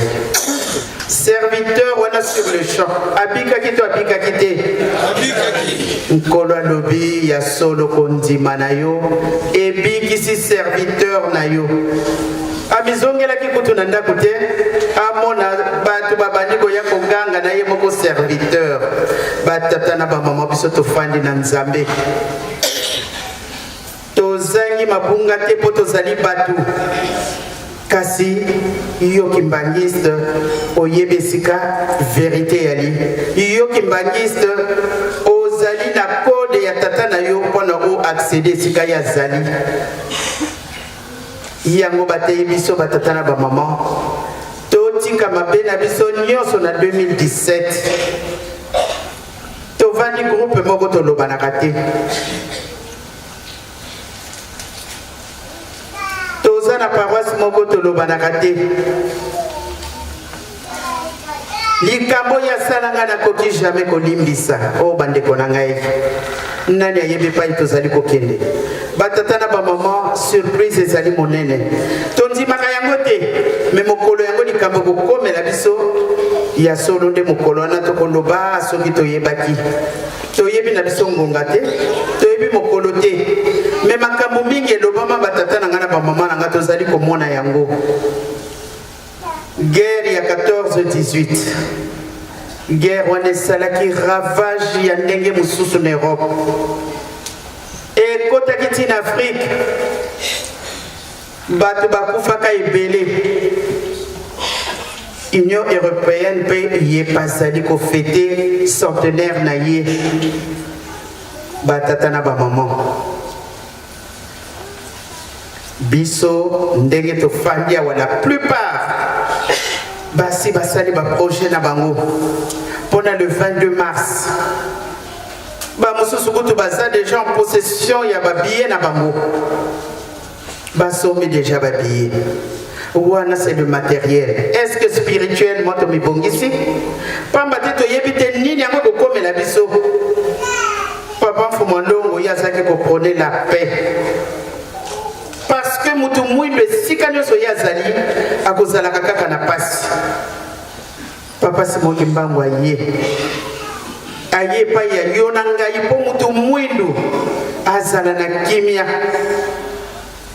serviteur wana sur le champ abikaki to abikaki te nkolo alobi ya solo kondima na yo ebikisi serviteur na yo abizongelaki kutu na ndako te amona bato babandi koya koganga na ye moko serviteur batata na bamama biso tofandi na nzambe tozangi mabunga te mpo tozali bato kasi yo kimbangiste oyebesika vérité yali yo kimbangiste ozali na code ya tata na yo mpona o accéder sika ya zali yango bateye biso batata na bamama totika mabe na biso nyonso na 2017 tovandi groupe moko tolobanaka te toza na paroisse moko tolobanaka te likambo ya salanga nakoki jamais kolimbisa o bandeko na ngai nani ayebi pai tozali kokende batata na bamama surprise ezali monene tondimaka yango te me mokolo yango likambo kokomela biso ya solo nde mokolo wana tokoloba soki toyebaki toyebi na biso ngonga te toyebi mokolo te me makambo mingi elobama batata na ngai na bamama na ngai tozali komona yango guerre ya 14-18 guerre wana esalaki ravage ya ndenge mosusu na Europe ekotaki ntina Afrique bato bakufaka ebele Union européenne mpe ye bazali kofete centenaire na ye batata na bamama biso ndenge tofandi awa la plupart basi basali baprojet na bango pendant le 22 mars bamosusu kutu baza déjà en possession ya babillet na bango basombi déjà babillet wana c'est le matériel. Est-ce que spirituellement tomibongisi pamba te toyebi te nini yango kokomela biso papa Mfumandongo yazaki kopone la paix parce que mutu mwindu esika nyonso yazali akozalaka kaka na pasi papa Simoki Mbangu aye pa ya yo na ngai po mutu mwindu azala na kimia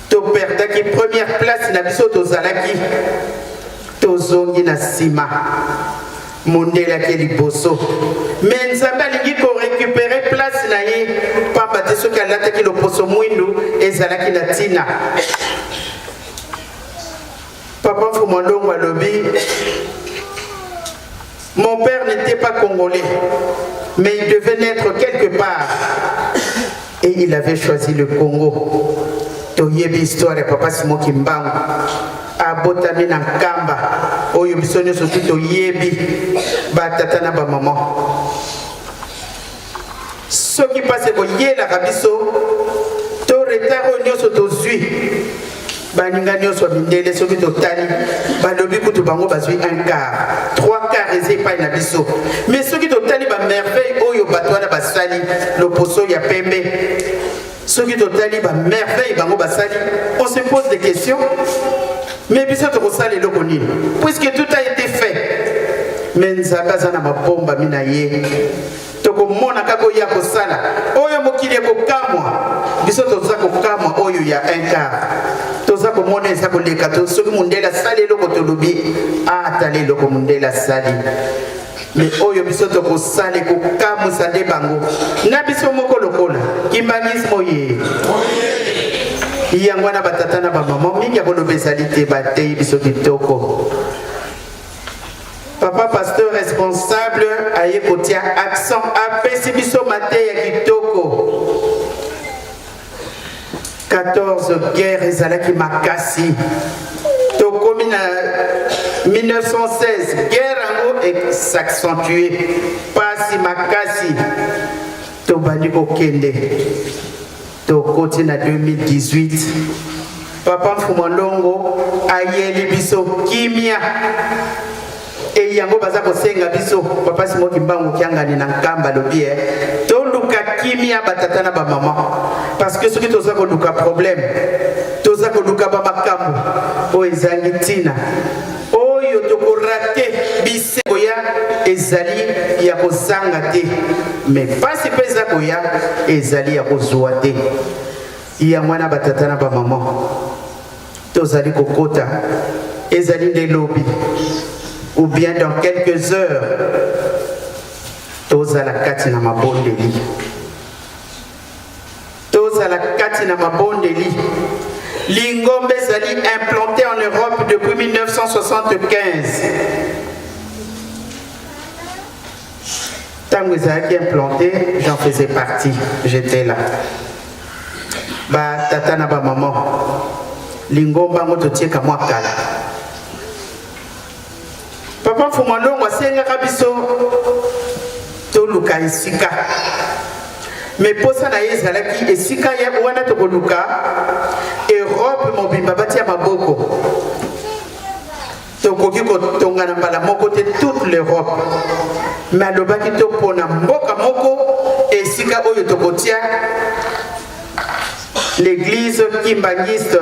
to perdaki première place na biso tozalaki tozongi na sima mondelaki liboso me nzambe alingi korécupere place na ye pamba te soki alataki loposo mwindu ezalaki na ntina papa Mfumandongo alobi mon père n'était pas congolais mais il devait naître quelque part et il avait choisi le Congo. Toyebi histoire ya papa Simoki Mbangu abotami na nkamba oyo biso nyonso toyebi batata na bamama soki pase koyelaka biso to retard oyo nyonso tozwi baninga nyonso mindele soki totali balobi kutu bango bazwi un quart 3 quarts eza epai na biso mais soki totali bamerveille oyo bato wana basali loposo ya pembe soki totali bamerveille bango basali on se pose des questions mais biso tokosala eloko nini puisque tout a été fait mais nzambe aza na mabomba mina ye tokomona kaka oyo ya kosala oyo mokili ekokamwa biso toza kokamwa oyo ya un quart toza komona eza koleka soki mundele asali eloko tolobi atala eloko mundele asali mais oyo biso tokosala ekokamwisa nde bango na biso moko lokola kimbangisme ye yango wana batata na bamama mingi akoloba ezali te bateyi biso kitoko papa pasteur responsable aye kotia accent apesi biso mateyi ya kitoko 14 guerre ezalaki makasi tokomi na 1916 guerre yango s'accentue pasi makasi tobandi kokende tokoti na 2018 papa Mfumandongo ayeli biso kimia e yango baza kosenga biso papa Simoki Mbangu kiangani na nkamba lobi toluka kimia batata na bamama parce que soki toza koluka problème toza koluka bamakambo oyo ezangi ntina oyo tokorate biseko ya ezali ya kozanga te mais pasi mpe eza koya ezali ya kozwa te ya mwana batata na bamama tozali kokota ezali nde lobi ou bien dans quelques heures tozala kati na mabondeli tozala kati na mabondeli Lingombe Zali implanté en Europe depuis 1975. Tant que Zali implanté, j'en faisais partie, j'étais là. Ba tata na ba maman. Lingomba ngoto tieka mwakala. Papa Fumalongo asenga kabiso toluka esika. Mais posa na yezalaki esika ya wana tokoluka Europe mobimba batia maboko. Tokoki kotonga na mbala moko te toute l'Europe. Mais alobaki topona mboka moko esika oyo tokotia l'église kimbangiste.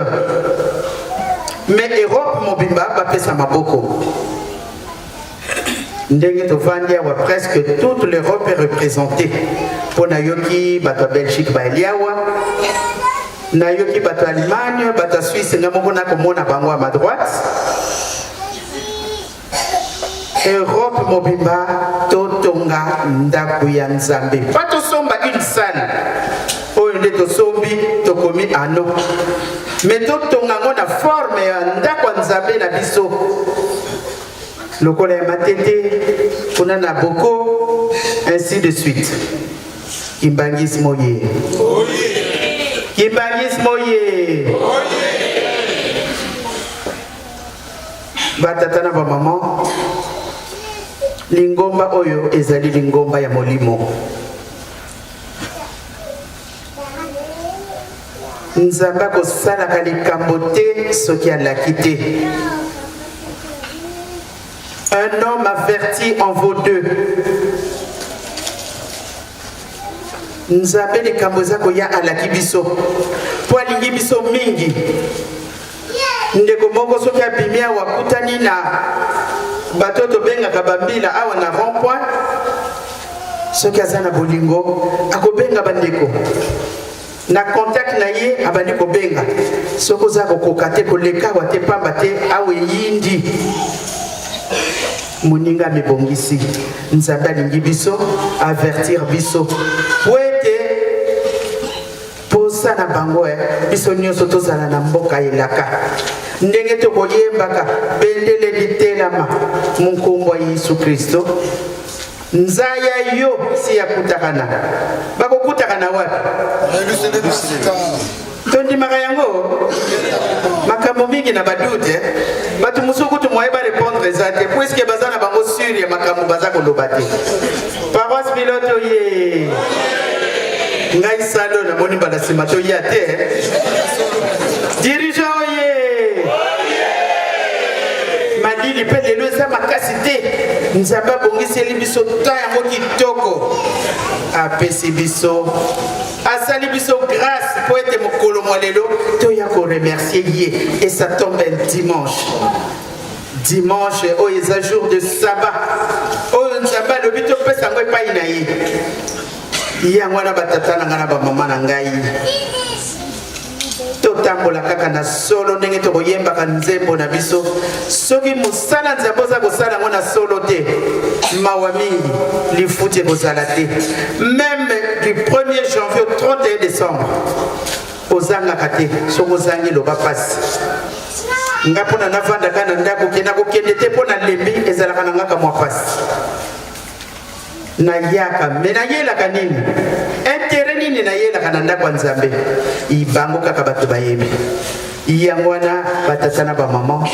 Mais Europe mobimba bapesa maboko. Ndenge tovandi awa presque toute l'Europe est représentée. Pour Nayoki, bato Belgique, Baeliawa, Nayoki, bato Allemagne, bato Suisse, Namokona Komona Bango à ma droite. Europe Mobimba, Totonga, Ndakuya Nzambe. Pas to somba une salle. Oyonde to sombi, to komi ano. Mais Totonga ngona forme Ndakwa Nzambe na biso. Lokola ya matete, kuna na boko, ainsi de suite. Kimbangis moye. Kimbangis moye. Batata na ba maman. Lingomba oyo ezali lingomba ya molimo. Nzamba ko sala kalikambo te soki alaki te. Un homme averti en vaut deux. Nzambe likambo zako ya alaki biso. Po alingi biso mingi. Ndeko moko soki abimia wakutani na batoto benga kabambila awa na rond-point. Soki azana bolingo akobenga bandeko. Na contact na ye abandi kobenga. Soko zako kokate koleka wate pamba te awe yindi. Moninga mebongisi Nzambe alingi biso avertir biso poete posa na bango biso nyonso tozala na mboka elaka ndenge tokoyembaka bendele litelama mu nkombo ya Yesu Kristo nzaya yo si yakutakana bakokutakana wapi tondimaka yango makambo mingi na badute bato mosuku tomoye barépondre eza te puiske baza na bango sur ya makambo baza koloba te paroisse pilote oye ngai salo namoni mbala nsima toya te dirigeant oye madili mpe lelo eza makasi te Nzambe abongiseli biso ta yango kitoko apesi biso asali biso grâce pour être mokolo mwalelo toya ko remercier ye et ça tombe un dimanche oyo eza jour de sabbat oyo Nzambe alobi topesa yango epai na ye yango wana batata na ngai na bamama na ngai totambola kaka na solo ndenge tokoyembaka nzembo na biso soki mosala Nzambe oza kosala yango na solo te mawa mingi lifuti ekozala te même du 1er janvier au 31 décembre ozangaka te soki ozangi loba pasi nga mpona navandaka na ndako kenda kokende te mpo na lembi ezalaka na ngaka mwa pasi nayaka me nayelaka nini intere nini nayelaka na ndako ya Nzambe ibango kaka bato bayebi yango wana batata na bamama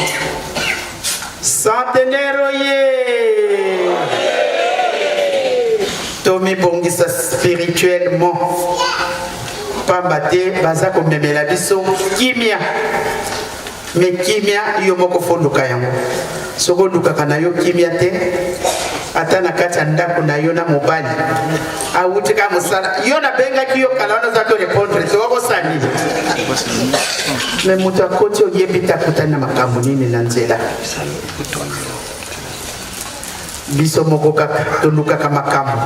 centenaire oye tomibongisa spirituellement pamba te baza komemela biso kimia me kimia yo moko fonduka yango soko olukaka na yo kimia te ata na kati ya ndako na yo na mobali awuti ka mosala yo nabengaki yo kala wana oza to répondre te okosani me moto akoti oyebi te akutani na makambo nini na nzela biso moko kaka tolukaka makambo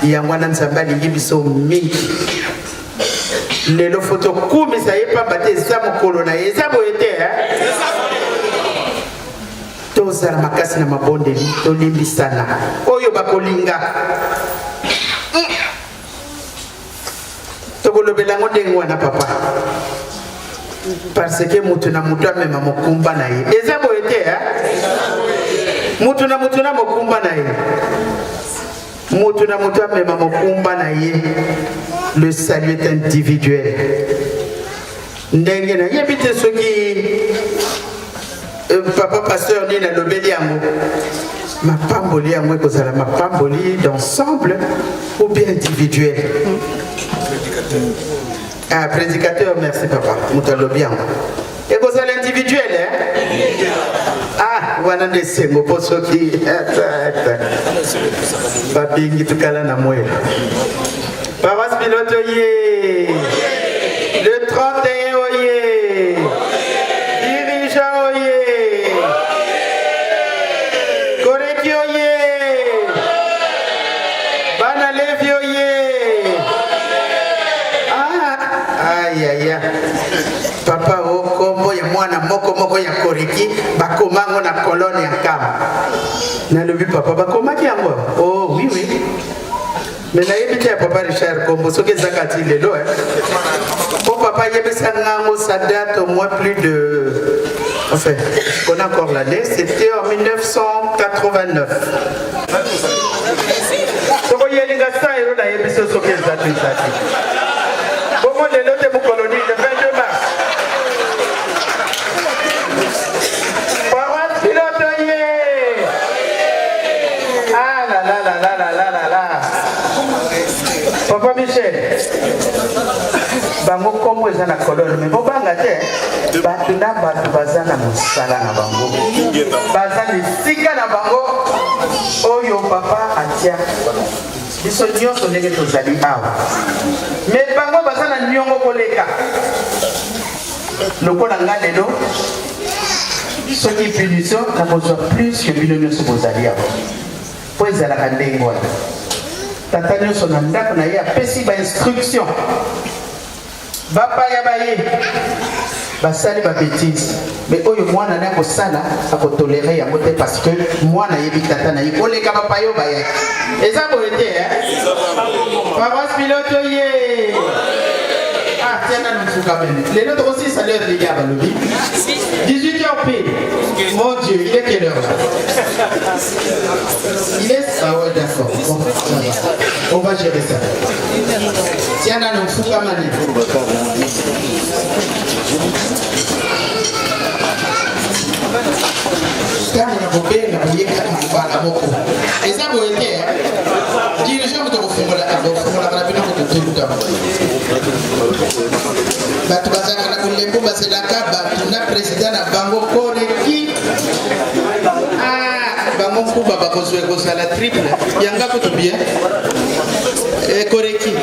yango wana Nzambe alingi biso mingi lelo foto kumisa ye pamba te eza mokolo na ye eza boye te tozala makasi na mabondeli tolimbisana oyo bakolinga tokolobela ngo ndenge wana papa parce que mutu na mutu amema mokumba na ye eza boye te mutu na mokumba na ye mutu na mutu amema mokumba na ye. Le salut est individuel. Ndenge na yebi te soki papa pasteur ni na lobeli yango mapamboli yango ekozala mapamboli d'ensemble ou bien individuel. Ah, prédicateur, merci papa. Moutalobi yango. Ekozala individuel Ah, wana ndesengo po soki babingi tukala na mwela. Paroisse pilote oye. Le 31 oye. Dirigeant oye. Koreki oye. Bana Levi oye. Aïe aïe aïe. Papa okombo ya mwana moko ya Koreki bakomango na kolone ya Kama. Na lobi papa bakomaki yango. Oh oui oui. Mais nayebi te papa Richard Kombo soki ezakati lelo Mon papa yebisa ngango ça date au moins plus de enfin on a encore l'année, c'était en 1989. Soko yelinga sa ero na yebisa soki ezakati. Bongo lelo te mu colonie le 22 mars. Paroisse pilote ye. Ah la la la la la la la. Papa Michel, bango kombo eza na kolone mais bobanga te bato na bato baza na mosala na bango baza lisika na bango oyo papa atia biso nyonso ndenge tozali awa mais bango baza na nyongo koleka lokola nga lelo soki punition nakozwa plus que bino nyonso bozali awa po ezalaka ndenge wana tata nyonso na ndako na ye apesi bainstruction bapaya baye basali babétise mais oyo mwana na akosala akotolere yango te parce que mwana yebi tata na ye koleka bapaya oyo bayaki eza boye te paroisse pilote ye tiana numufuka mene lelo tokosisa l'heure les gars balobi 18h pile. Mon Dieu, il est quelle heure là? Il est... Ah ouais, d'accord. Bon, ça va. On va gérer ça. Tiana numufuka mene. Kama unapopenda kuyeka mbala moko. Eza boete dirigeant mutokufungula kana kututuka. Batu bazana na kulembo baselaka batu na president na bango Koreki. Bango kuba bakozwe kozala triple. Yanga ko to bien. Koreki.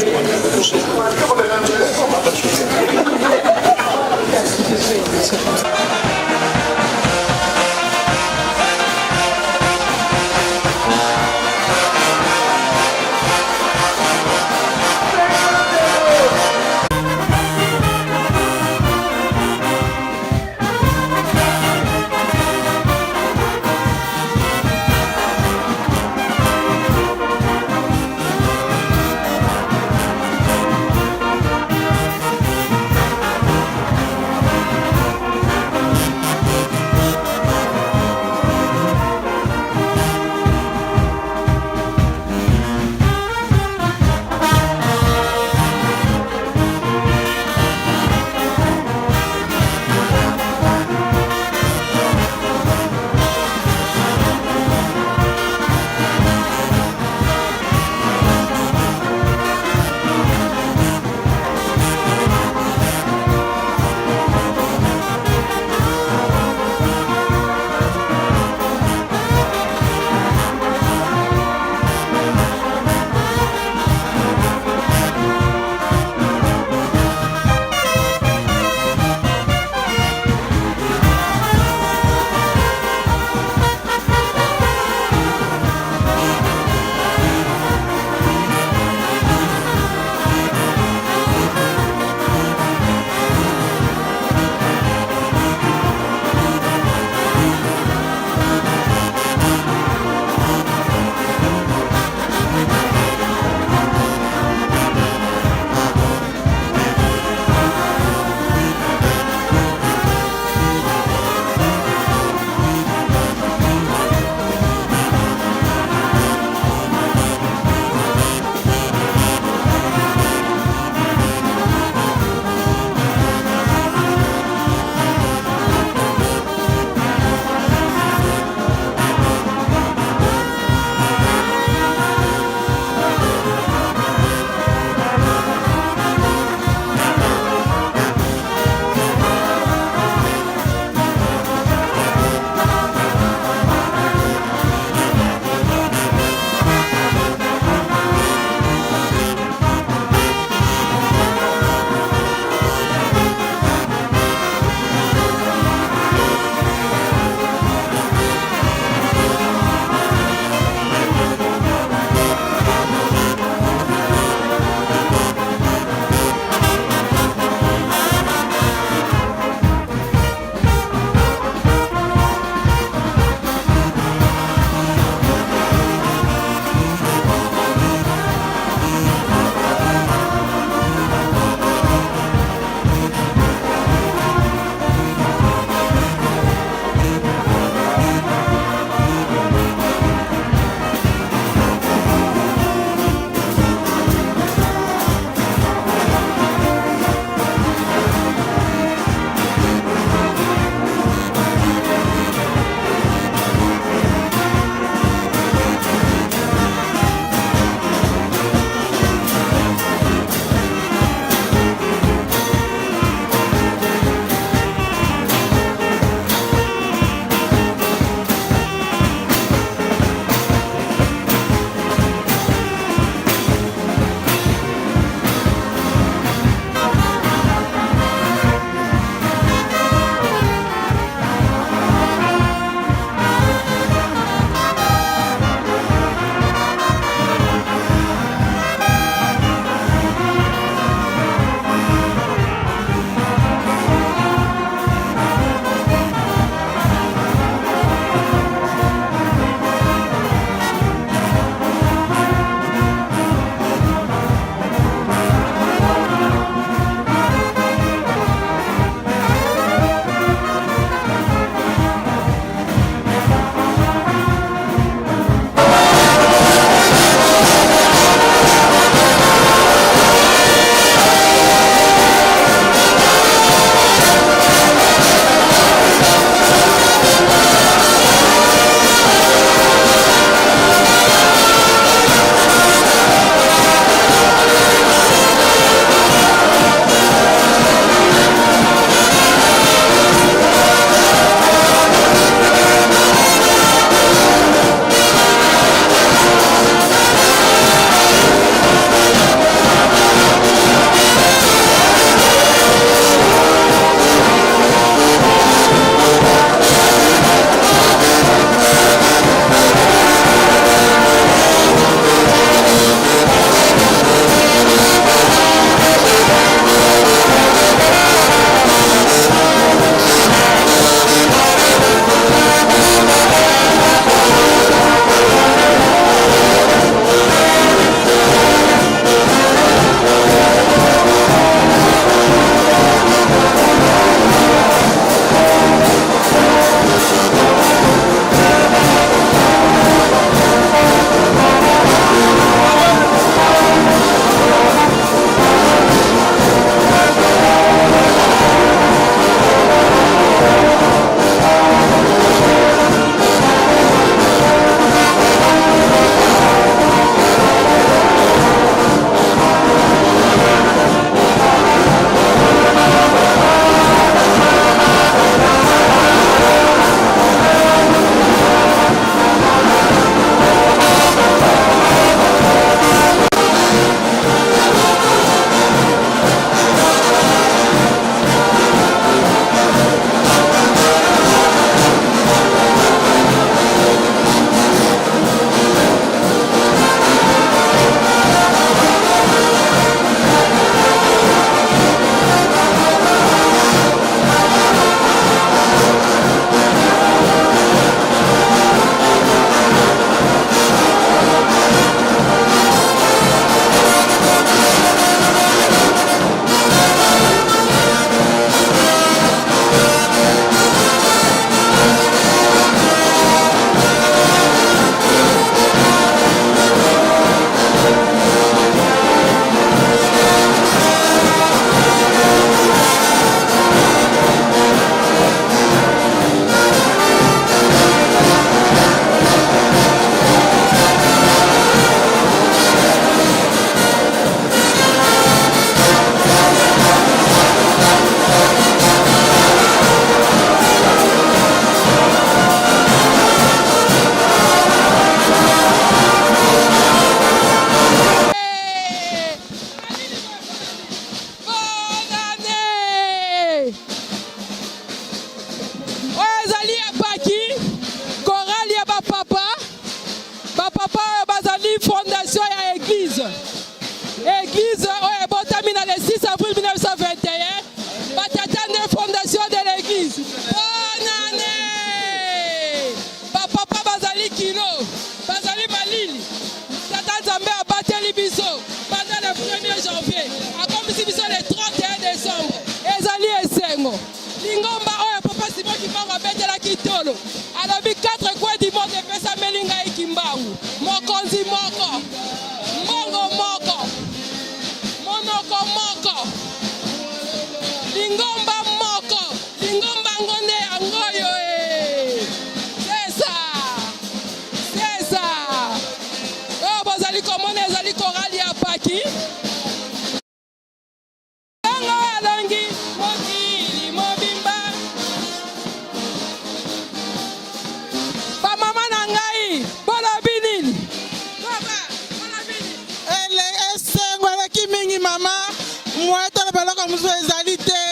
mweta na baloko musu ezali te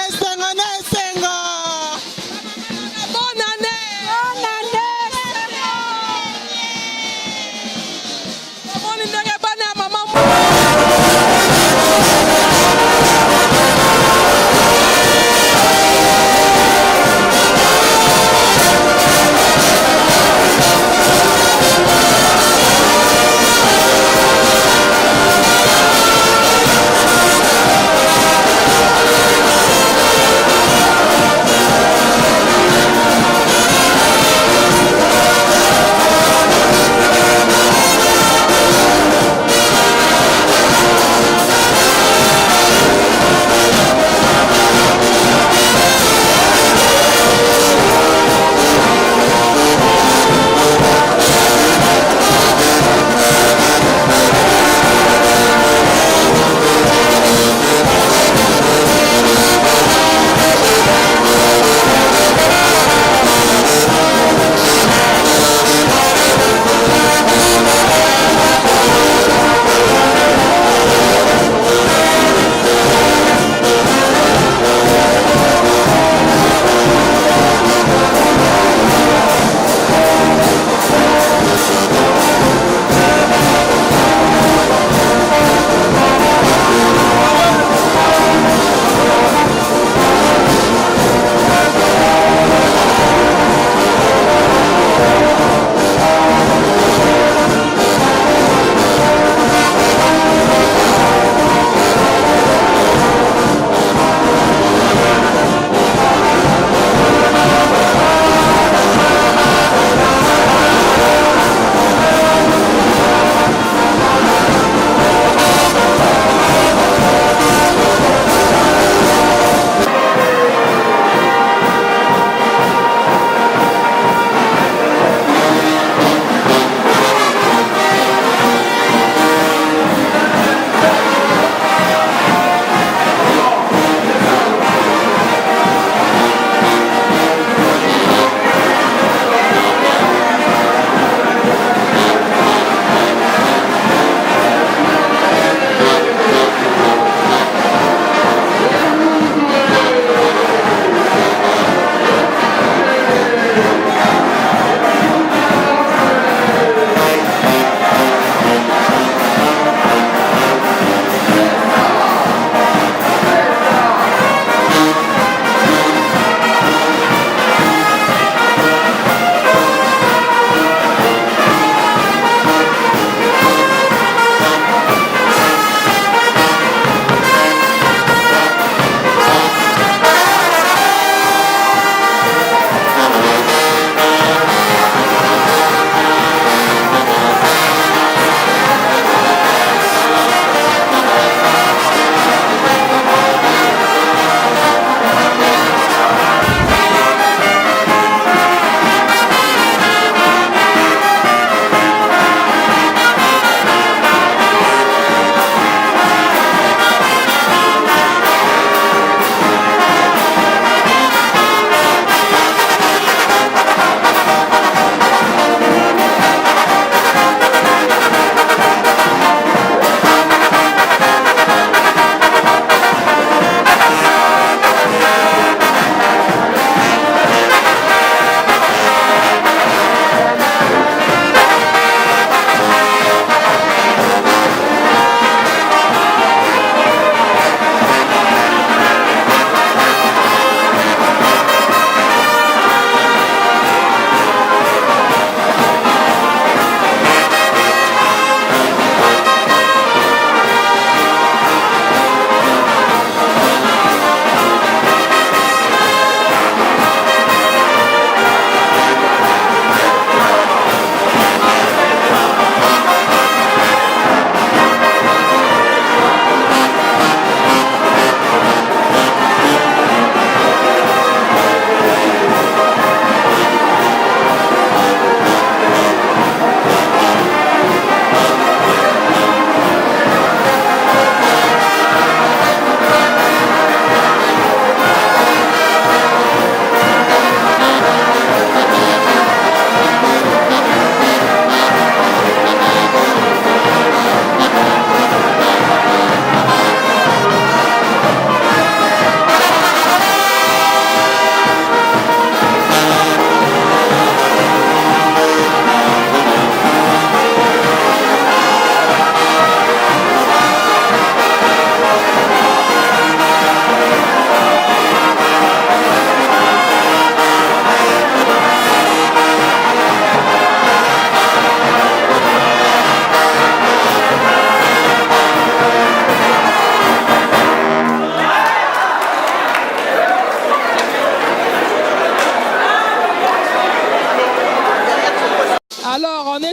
esengo na esengo bonane omoni ndenge bana ya mama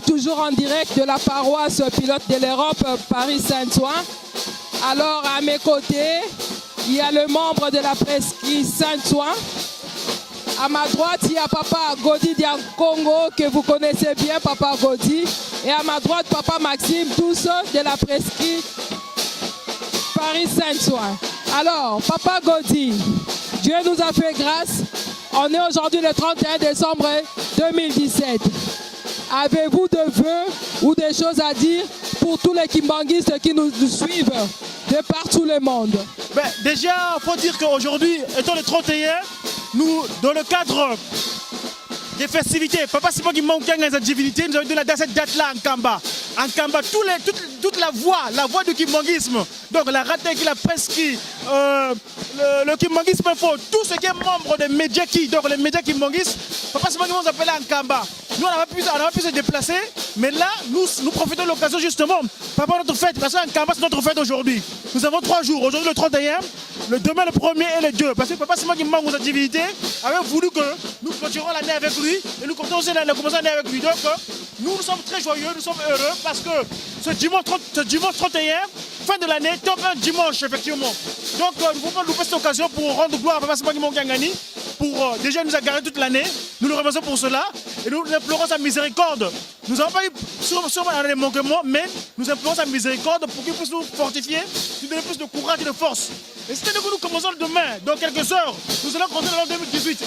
est toujours en direct de la paroisse pilote de l'Europe, Paris-Saint-Ouen. Alors, à mes côtés, il y a le membre de la presqu'île Saint-Ouen. À ma droite, il y a Papa Godi Diankongo, que vous connaissez bien, Papa Godi. Et à ma droite, Papa Maxime, tous de la presqu'île Paris-Saint-Ouen. Alors, Papa Godi, Dieu nous a fait grâce. On est aujourd'hui le 31 décembre 2017. Avez-vous des vœux ou des choses à dire pour tous les kimbanguistes qui nous suivent de partout le monde? Déjà, il faut dire qu'aujourd'hui, étant le 31, nous, dans le cadre des festivités, Papa Simon qui manque dans cette divinité, nous avons donné cette date-là en Kamba. En Kamba, toute la voix du kimbanguisme, donc la Rateki, la Presqu'île, le kimbanguisme info, tout ce qui est membre des médias donc les médias kimbanguistes, Papa Simon qui nous appelle en Kamba. Nous, on n'a pas pu se déplacer, mais là, nous profitons de l'occasion justement, par rapport à notre fête, parce qu'en Kamba, c'est notre fête aujourd'hui. Nous avons 3 jours, aujourd'hui le 31, le demain le 1er et le 2, parce que Papa Simon qui manque aux activités avait voulu que nous continuerons l'année avec lui, et nous commençons l'année avec lui. Donc, nous sommes très joyeux, nous sommes heureux, parce que ce dimanche 31, fin de l'année, tombe un dimanche, effectivement. Donc, nous ne pouvons pas louper cette occasion pour rendre gloire à Papa Simon qui manque Gangani, pour déjà nous agarrer toute l'année. Nous le remercions pour cela, et nous implorons sa miséricorde. Nous n'avons pas eu sûrement des manquements, mais nous implorons sa miséricorde pour qu'il puisse nous fortifier, nous donner plus de courage et de force. Et c'est que nous commençons demain, dans quelques heures, nous allons compter l'an 2018.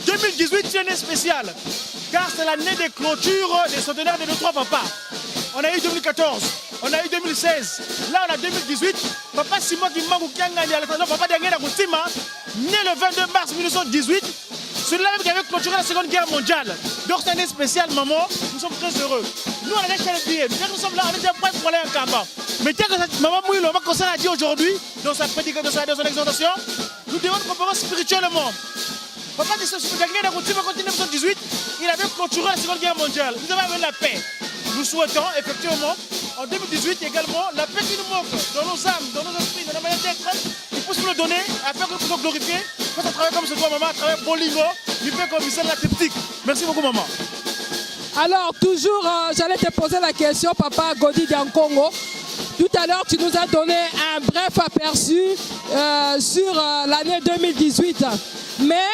2018, c'est une année spéciale, car c'est l'année des clôtures des centenaires de nos 3 papas. On a eu 2014, on a eu 2016, là on a 2018. Papa Simon qui manque au Kiangani, Papa Dangena Koutima, né le 22 mars 1918, celui-là même qui avait clôturé la Seconde Guerre mondiale. Donc c'est une année spéciale, maman, nous sommes très heureux. Nous on a chez les billets, nous sommes là, on était prêts pour aller en Kamba. Mais dès que cette maman Mouille, on va commencer à dire aujourd'hui, dans sa prédication, dans son exhortation, nous devons nous préparer spirituellement. Papa dit que Dangena Koutima, quand 1918, il avait clôturé la Seconde Guerre mondiale. Nous avons eu la paix. Nous souhaitons effectivement, en 2018 également, la paix qui nous manque dans nos âmes, dans nos esprits, dans la manière d'être, il faut nous le donner afin que nous soyons glorifiés. Quand on travaille comme ce toi, maman, à travers Bolingo, il fait comme ça la thématique. Merci beaucoup, maman. Alors, toujours, j'allais te poser la question, Papa Godi Diankongo. Tout à l'heure, tu nous as donné un bref aperçu sur l'année 2018. Mais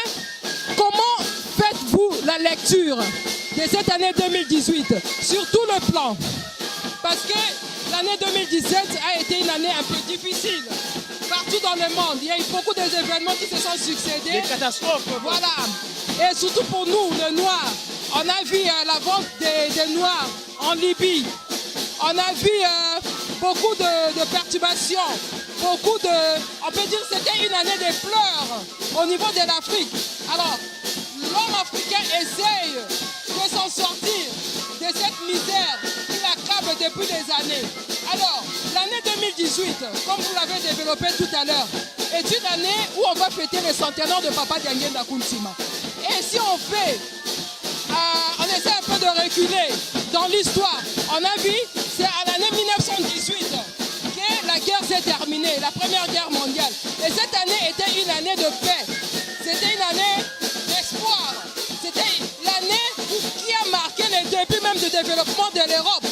comment faites-vous la lecture de cette année 2018 sur tout le plan? Parce que l'année 2017 a été une année un peu difficile. Partout dans le monde, il y a eu beaucoup d'événements qui se sont succédés. Des catastrophes. Voilà. Et surtout pour nous, les Noirs, on a vu la vente des Noirs en Libye. On a vu beaucoup de perturbations, on peut dire que c'était une année de pleurs au niveau de l'Afrique. Alors, l'homme africain essaye de s'en sortir de cette misère qui l'accable depuis des années. Alors, l'année 2018, comme vous l'avez développé tout à l'heure, est une année où on va fêter le centenaire de Papa Diangenda Kounsima. Et si on fait, on essaie un peu de reculer dans l'histoire, on a vu, c'est à l'année 1918 que la guerre s'est terminée, la Première Guerre mondiale. Et cette année était une année de paix. C'était une année d'espoir. C'était l'année qui a marqué le début même du développement de l'Europe,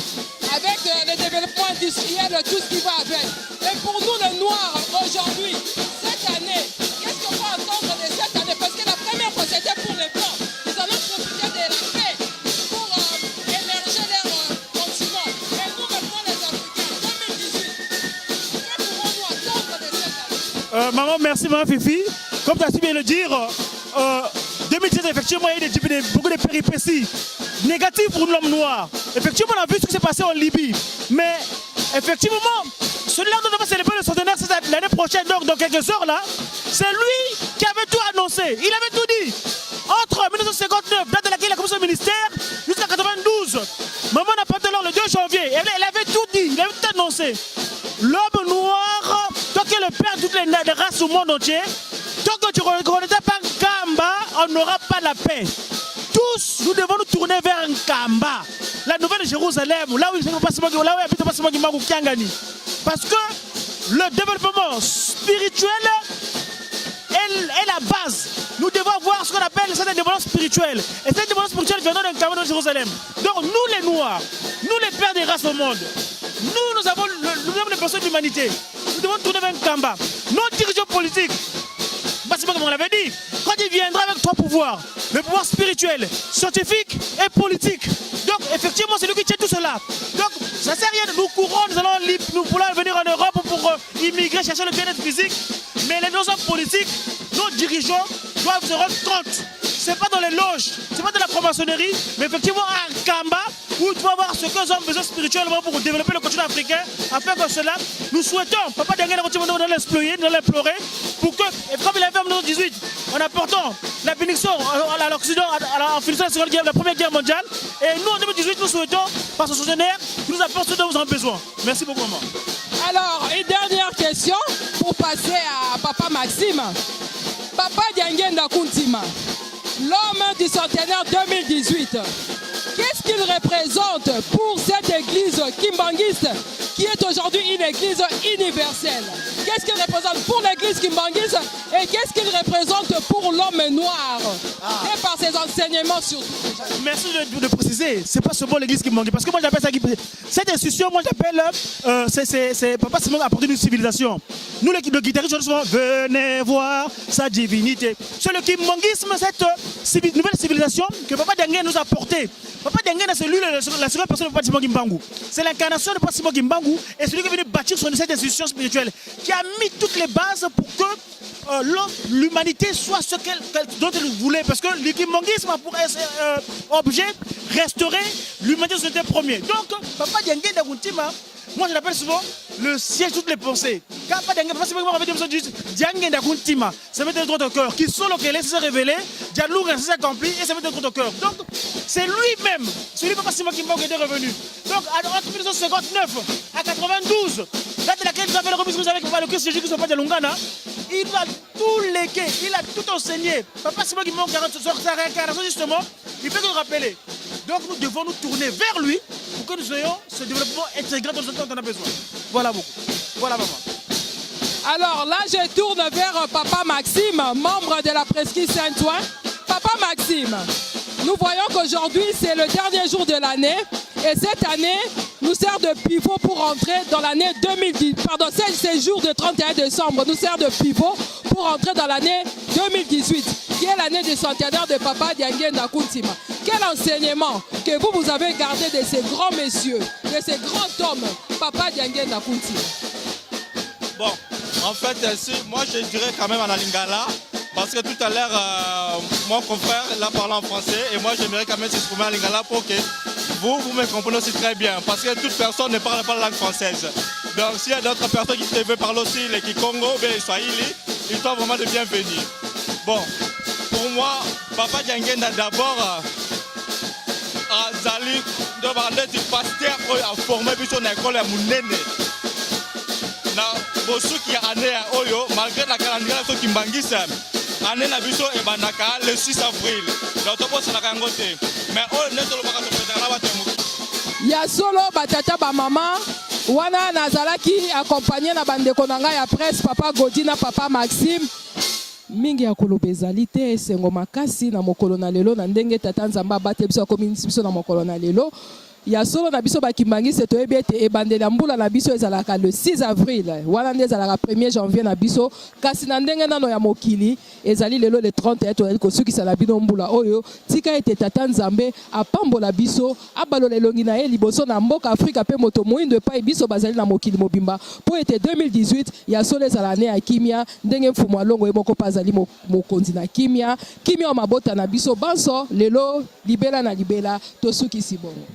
avec le développement industriel, tout ce qui va avec. Et pour nous, les Noirs, aujourd'hui, cette année, qu'est-ce qu'on va entendre de cette année? Parce que la première fois, c'était pour les Blancs. Ils en ont profité de la paix pour émerger leur continent. Et nous, maintenant, les Africains, 2018, que pourrons-nous attendre de cette année? Maman, merci, maman Fifi. Comme tu as su bien le dire, 2017, effectivement, il y a eu beaucoup de péripéties négatives pour l'homme noir. Effectivement, on a vu ce qui s'est passé en Libye. Mais, effectivement, celui-là dont on va célébrer le centenaire l'année prochaine, donc dans quelques heures là, c'est lui qui avait tout annoncé. Il avait tout dit. Entre 1959, date de laquelle il a commencé au ministère, jusqu'à 92, maman n'a pas le 2 janvier. Elle avait tout dit, il avait tout annoncé. L'homme noir, toi qui es le père de toutes les races au monde entier, tant que tu ne reconnais pas Nkamba, on n'aura pas la paix. Tous, nous devons nous tourner vers Nkamba, la nouvelle Jérusalem, là où il habite Passement Gimagu Kiangani. Parce que le développement spirituel est la base. Nous devons avoir ce qu'on appelle cette indépendance spirituelle. Et cette indépendance spirituelle vient d'un caveau de Jérusalem. Donc nous les Noirs, nous les pères des races au monde, nous avons les personnes de l'humanité. Nous devons tourner vers un Kamba. Nos dirigeants politiques, c'est pas comme on l'avait dit, quand il viendra avec trois pouvoirs, le pouvoir spirituel, scientifique et politique. Donc effectivement c'est lui qui tient tout cela. Donc ça sert à rien, nous courons, nous voulons venir en Europe pour immigrer, chercher le bien-être physique. Mais les nos hommes politiques, nos dirigeants doivent se rendre compte. C'est pas dans les loges, c'est pas dans la franc-maçonnerie, mais effectivement un Kamba où tu vas voir ce que nous avons besoin spirituellement pour développer le continent africain. Afin que cela, nous souhaitons, Papa Dianguène dans l'implorer, pour que, et comme il a fait en 1918, en apportant la bénédiction à l'Occident, en finissant la Première Guerre mondiale, et nous en 2018, nous souhaitons, par ce soutenir, que nous apportons ce dont nous avons besoin. Merci beaucoup, maman. Alors, une dernière question pour passer à Papa Maxime. Papa Dianguène Ndakuntima, l'homme du centenaire 2018, qu'est-ce qu'il représente pour cette église kimbanguiste qui est aujourd'hui une église universelle? Qu'est-ce qu'il représente pour l'église kimbanguiste et qu'est-ce qu'il représente pour l'homme noir et par ses enseignements surtout? Merci de préciser, c'est pas seulement l'église kimbanguiste, parce que moi j'appelle ça cette institution, moi j'appelle c'est Papa Simon apporter une civilisation. Nous les guitaristes, on dit souvent venez voir sa divinité. C'est le kimbanguisme, cette nouvelle civilisation que Papa Dianguène nous a apportée. Papa Dianguène, c'est lui la seconde personne de Papa Simon Kimbangu. C'est l'incarnation de Papa Simon Kimbangu et c'est lui qui est venu bâtir cette institution spirituelle qui a mis toutes les bases pour que l'humanité soit ce dont elle voulait. Parce que le kimbanguisme a pour objet restaurer l'humanité sur le premier. Donc, Papa Dianguène Ndakuntima, moi je l'appelle souvent le siège de toutes les pensées. Quand Papa Dianguène, Dianguène Ndakuntima, ça met un droit au cœur. Qui sont localisés, c'est révélé, Dialogue s'est accompli et ça met un droit au cœur. Donc, c'est lui-même, celui Papa Simon Kimbangu qui était revenu. Donc, entre 1959 à 92, date à laquelle nous avons le remise avec Papa le Christ Jésus qui ne sont pas de Lungana, il a tout légué, il a tout enseigné. Papa Simon Kimbangu, sa réincarnation justement, il fait que nous rappeler. Donc, nous devons nous tourner vers lui pour que nous ayons ce développement intégré dans ce dont on a besoin. Voilà beaucoup. Voilà maman. Alors là, je tourne vers Papa Maxime, membre de la presqu'île Saint-Ouen. Papa Maxime, nous voyons qu'aujourd'hui, c'est le dernier jour de l'année. Et cette année nous sert de pivot pour entrer dans l'année 2010. Pardon, ces jours de 31 décembre nous sert de pivot pour entrer dans l'année 2018, qui est l'année du centenaire de Papa Dianguène Ndakuntima. Quel enseignement que vous avez gardé de ces grands messieurs, de ces grands hommes, Papa Dianguène Ndakuntima? Bon, en fait, moi je dirais quand même en Lingala, parce que tout à l'heure, mon confrère l'a parlé en français, et moi j'aimerais quand même s'exprimer en Lingala pour que vous me comprenez aussi très bien, parce que toute personne ne parle pas la langue française. Donc s'il y a d'autres personnes qui veulent parler aussi le Kikongo, le Swahili, ils sont vraiment de bienvenus. Bon, pour moi, Papa Dianguène d'abord, Zali, de pasteur a formé son école à Mounene. Bosuki année oyo malgré la calendrier so kimbangisa année na biso e banaka le 6 avril donc to bosa na kangote mais oyo neto lo baka to petala batemu ya solo batata ba mama wana nazalaki accompagné na bandeko na ngai ya presse Papa Godina Papa Maxime mingi ya koloba ezali te esengo makasi na mokolo na lelo na ndenge tata Nzambe abate biso akomi biso na mokolo na lelo. Ya solo na biso bakimbangisi toyebi ete ebandela mbula na biso ezalaka le 6 avril wana nde ezalaka 1er janvier na biso kasi na ndenge nano ya mokili ezali lelo le 31 toyali kosukisa na bino mbula oyo tika ete tata Nzambe apambola biso abalola elongi na ye liboso na mboka Afrika pe moto moyindo epai biso bazali na mokili mobimba po ete 2018 ya solo ezala ne ya kimia ndenge mfumu alongo ye moko pazali mokonzi na kimia o mabota na biso banso lelo libela na libela tosukisi bongo.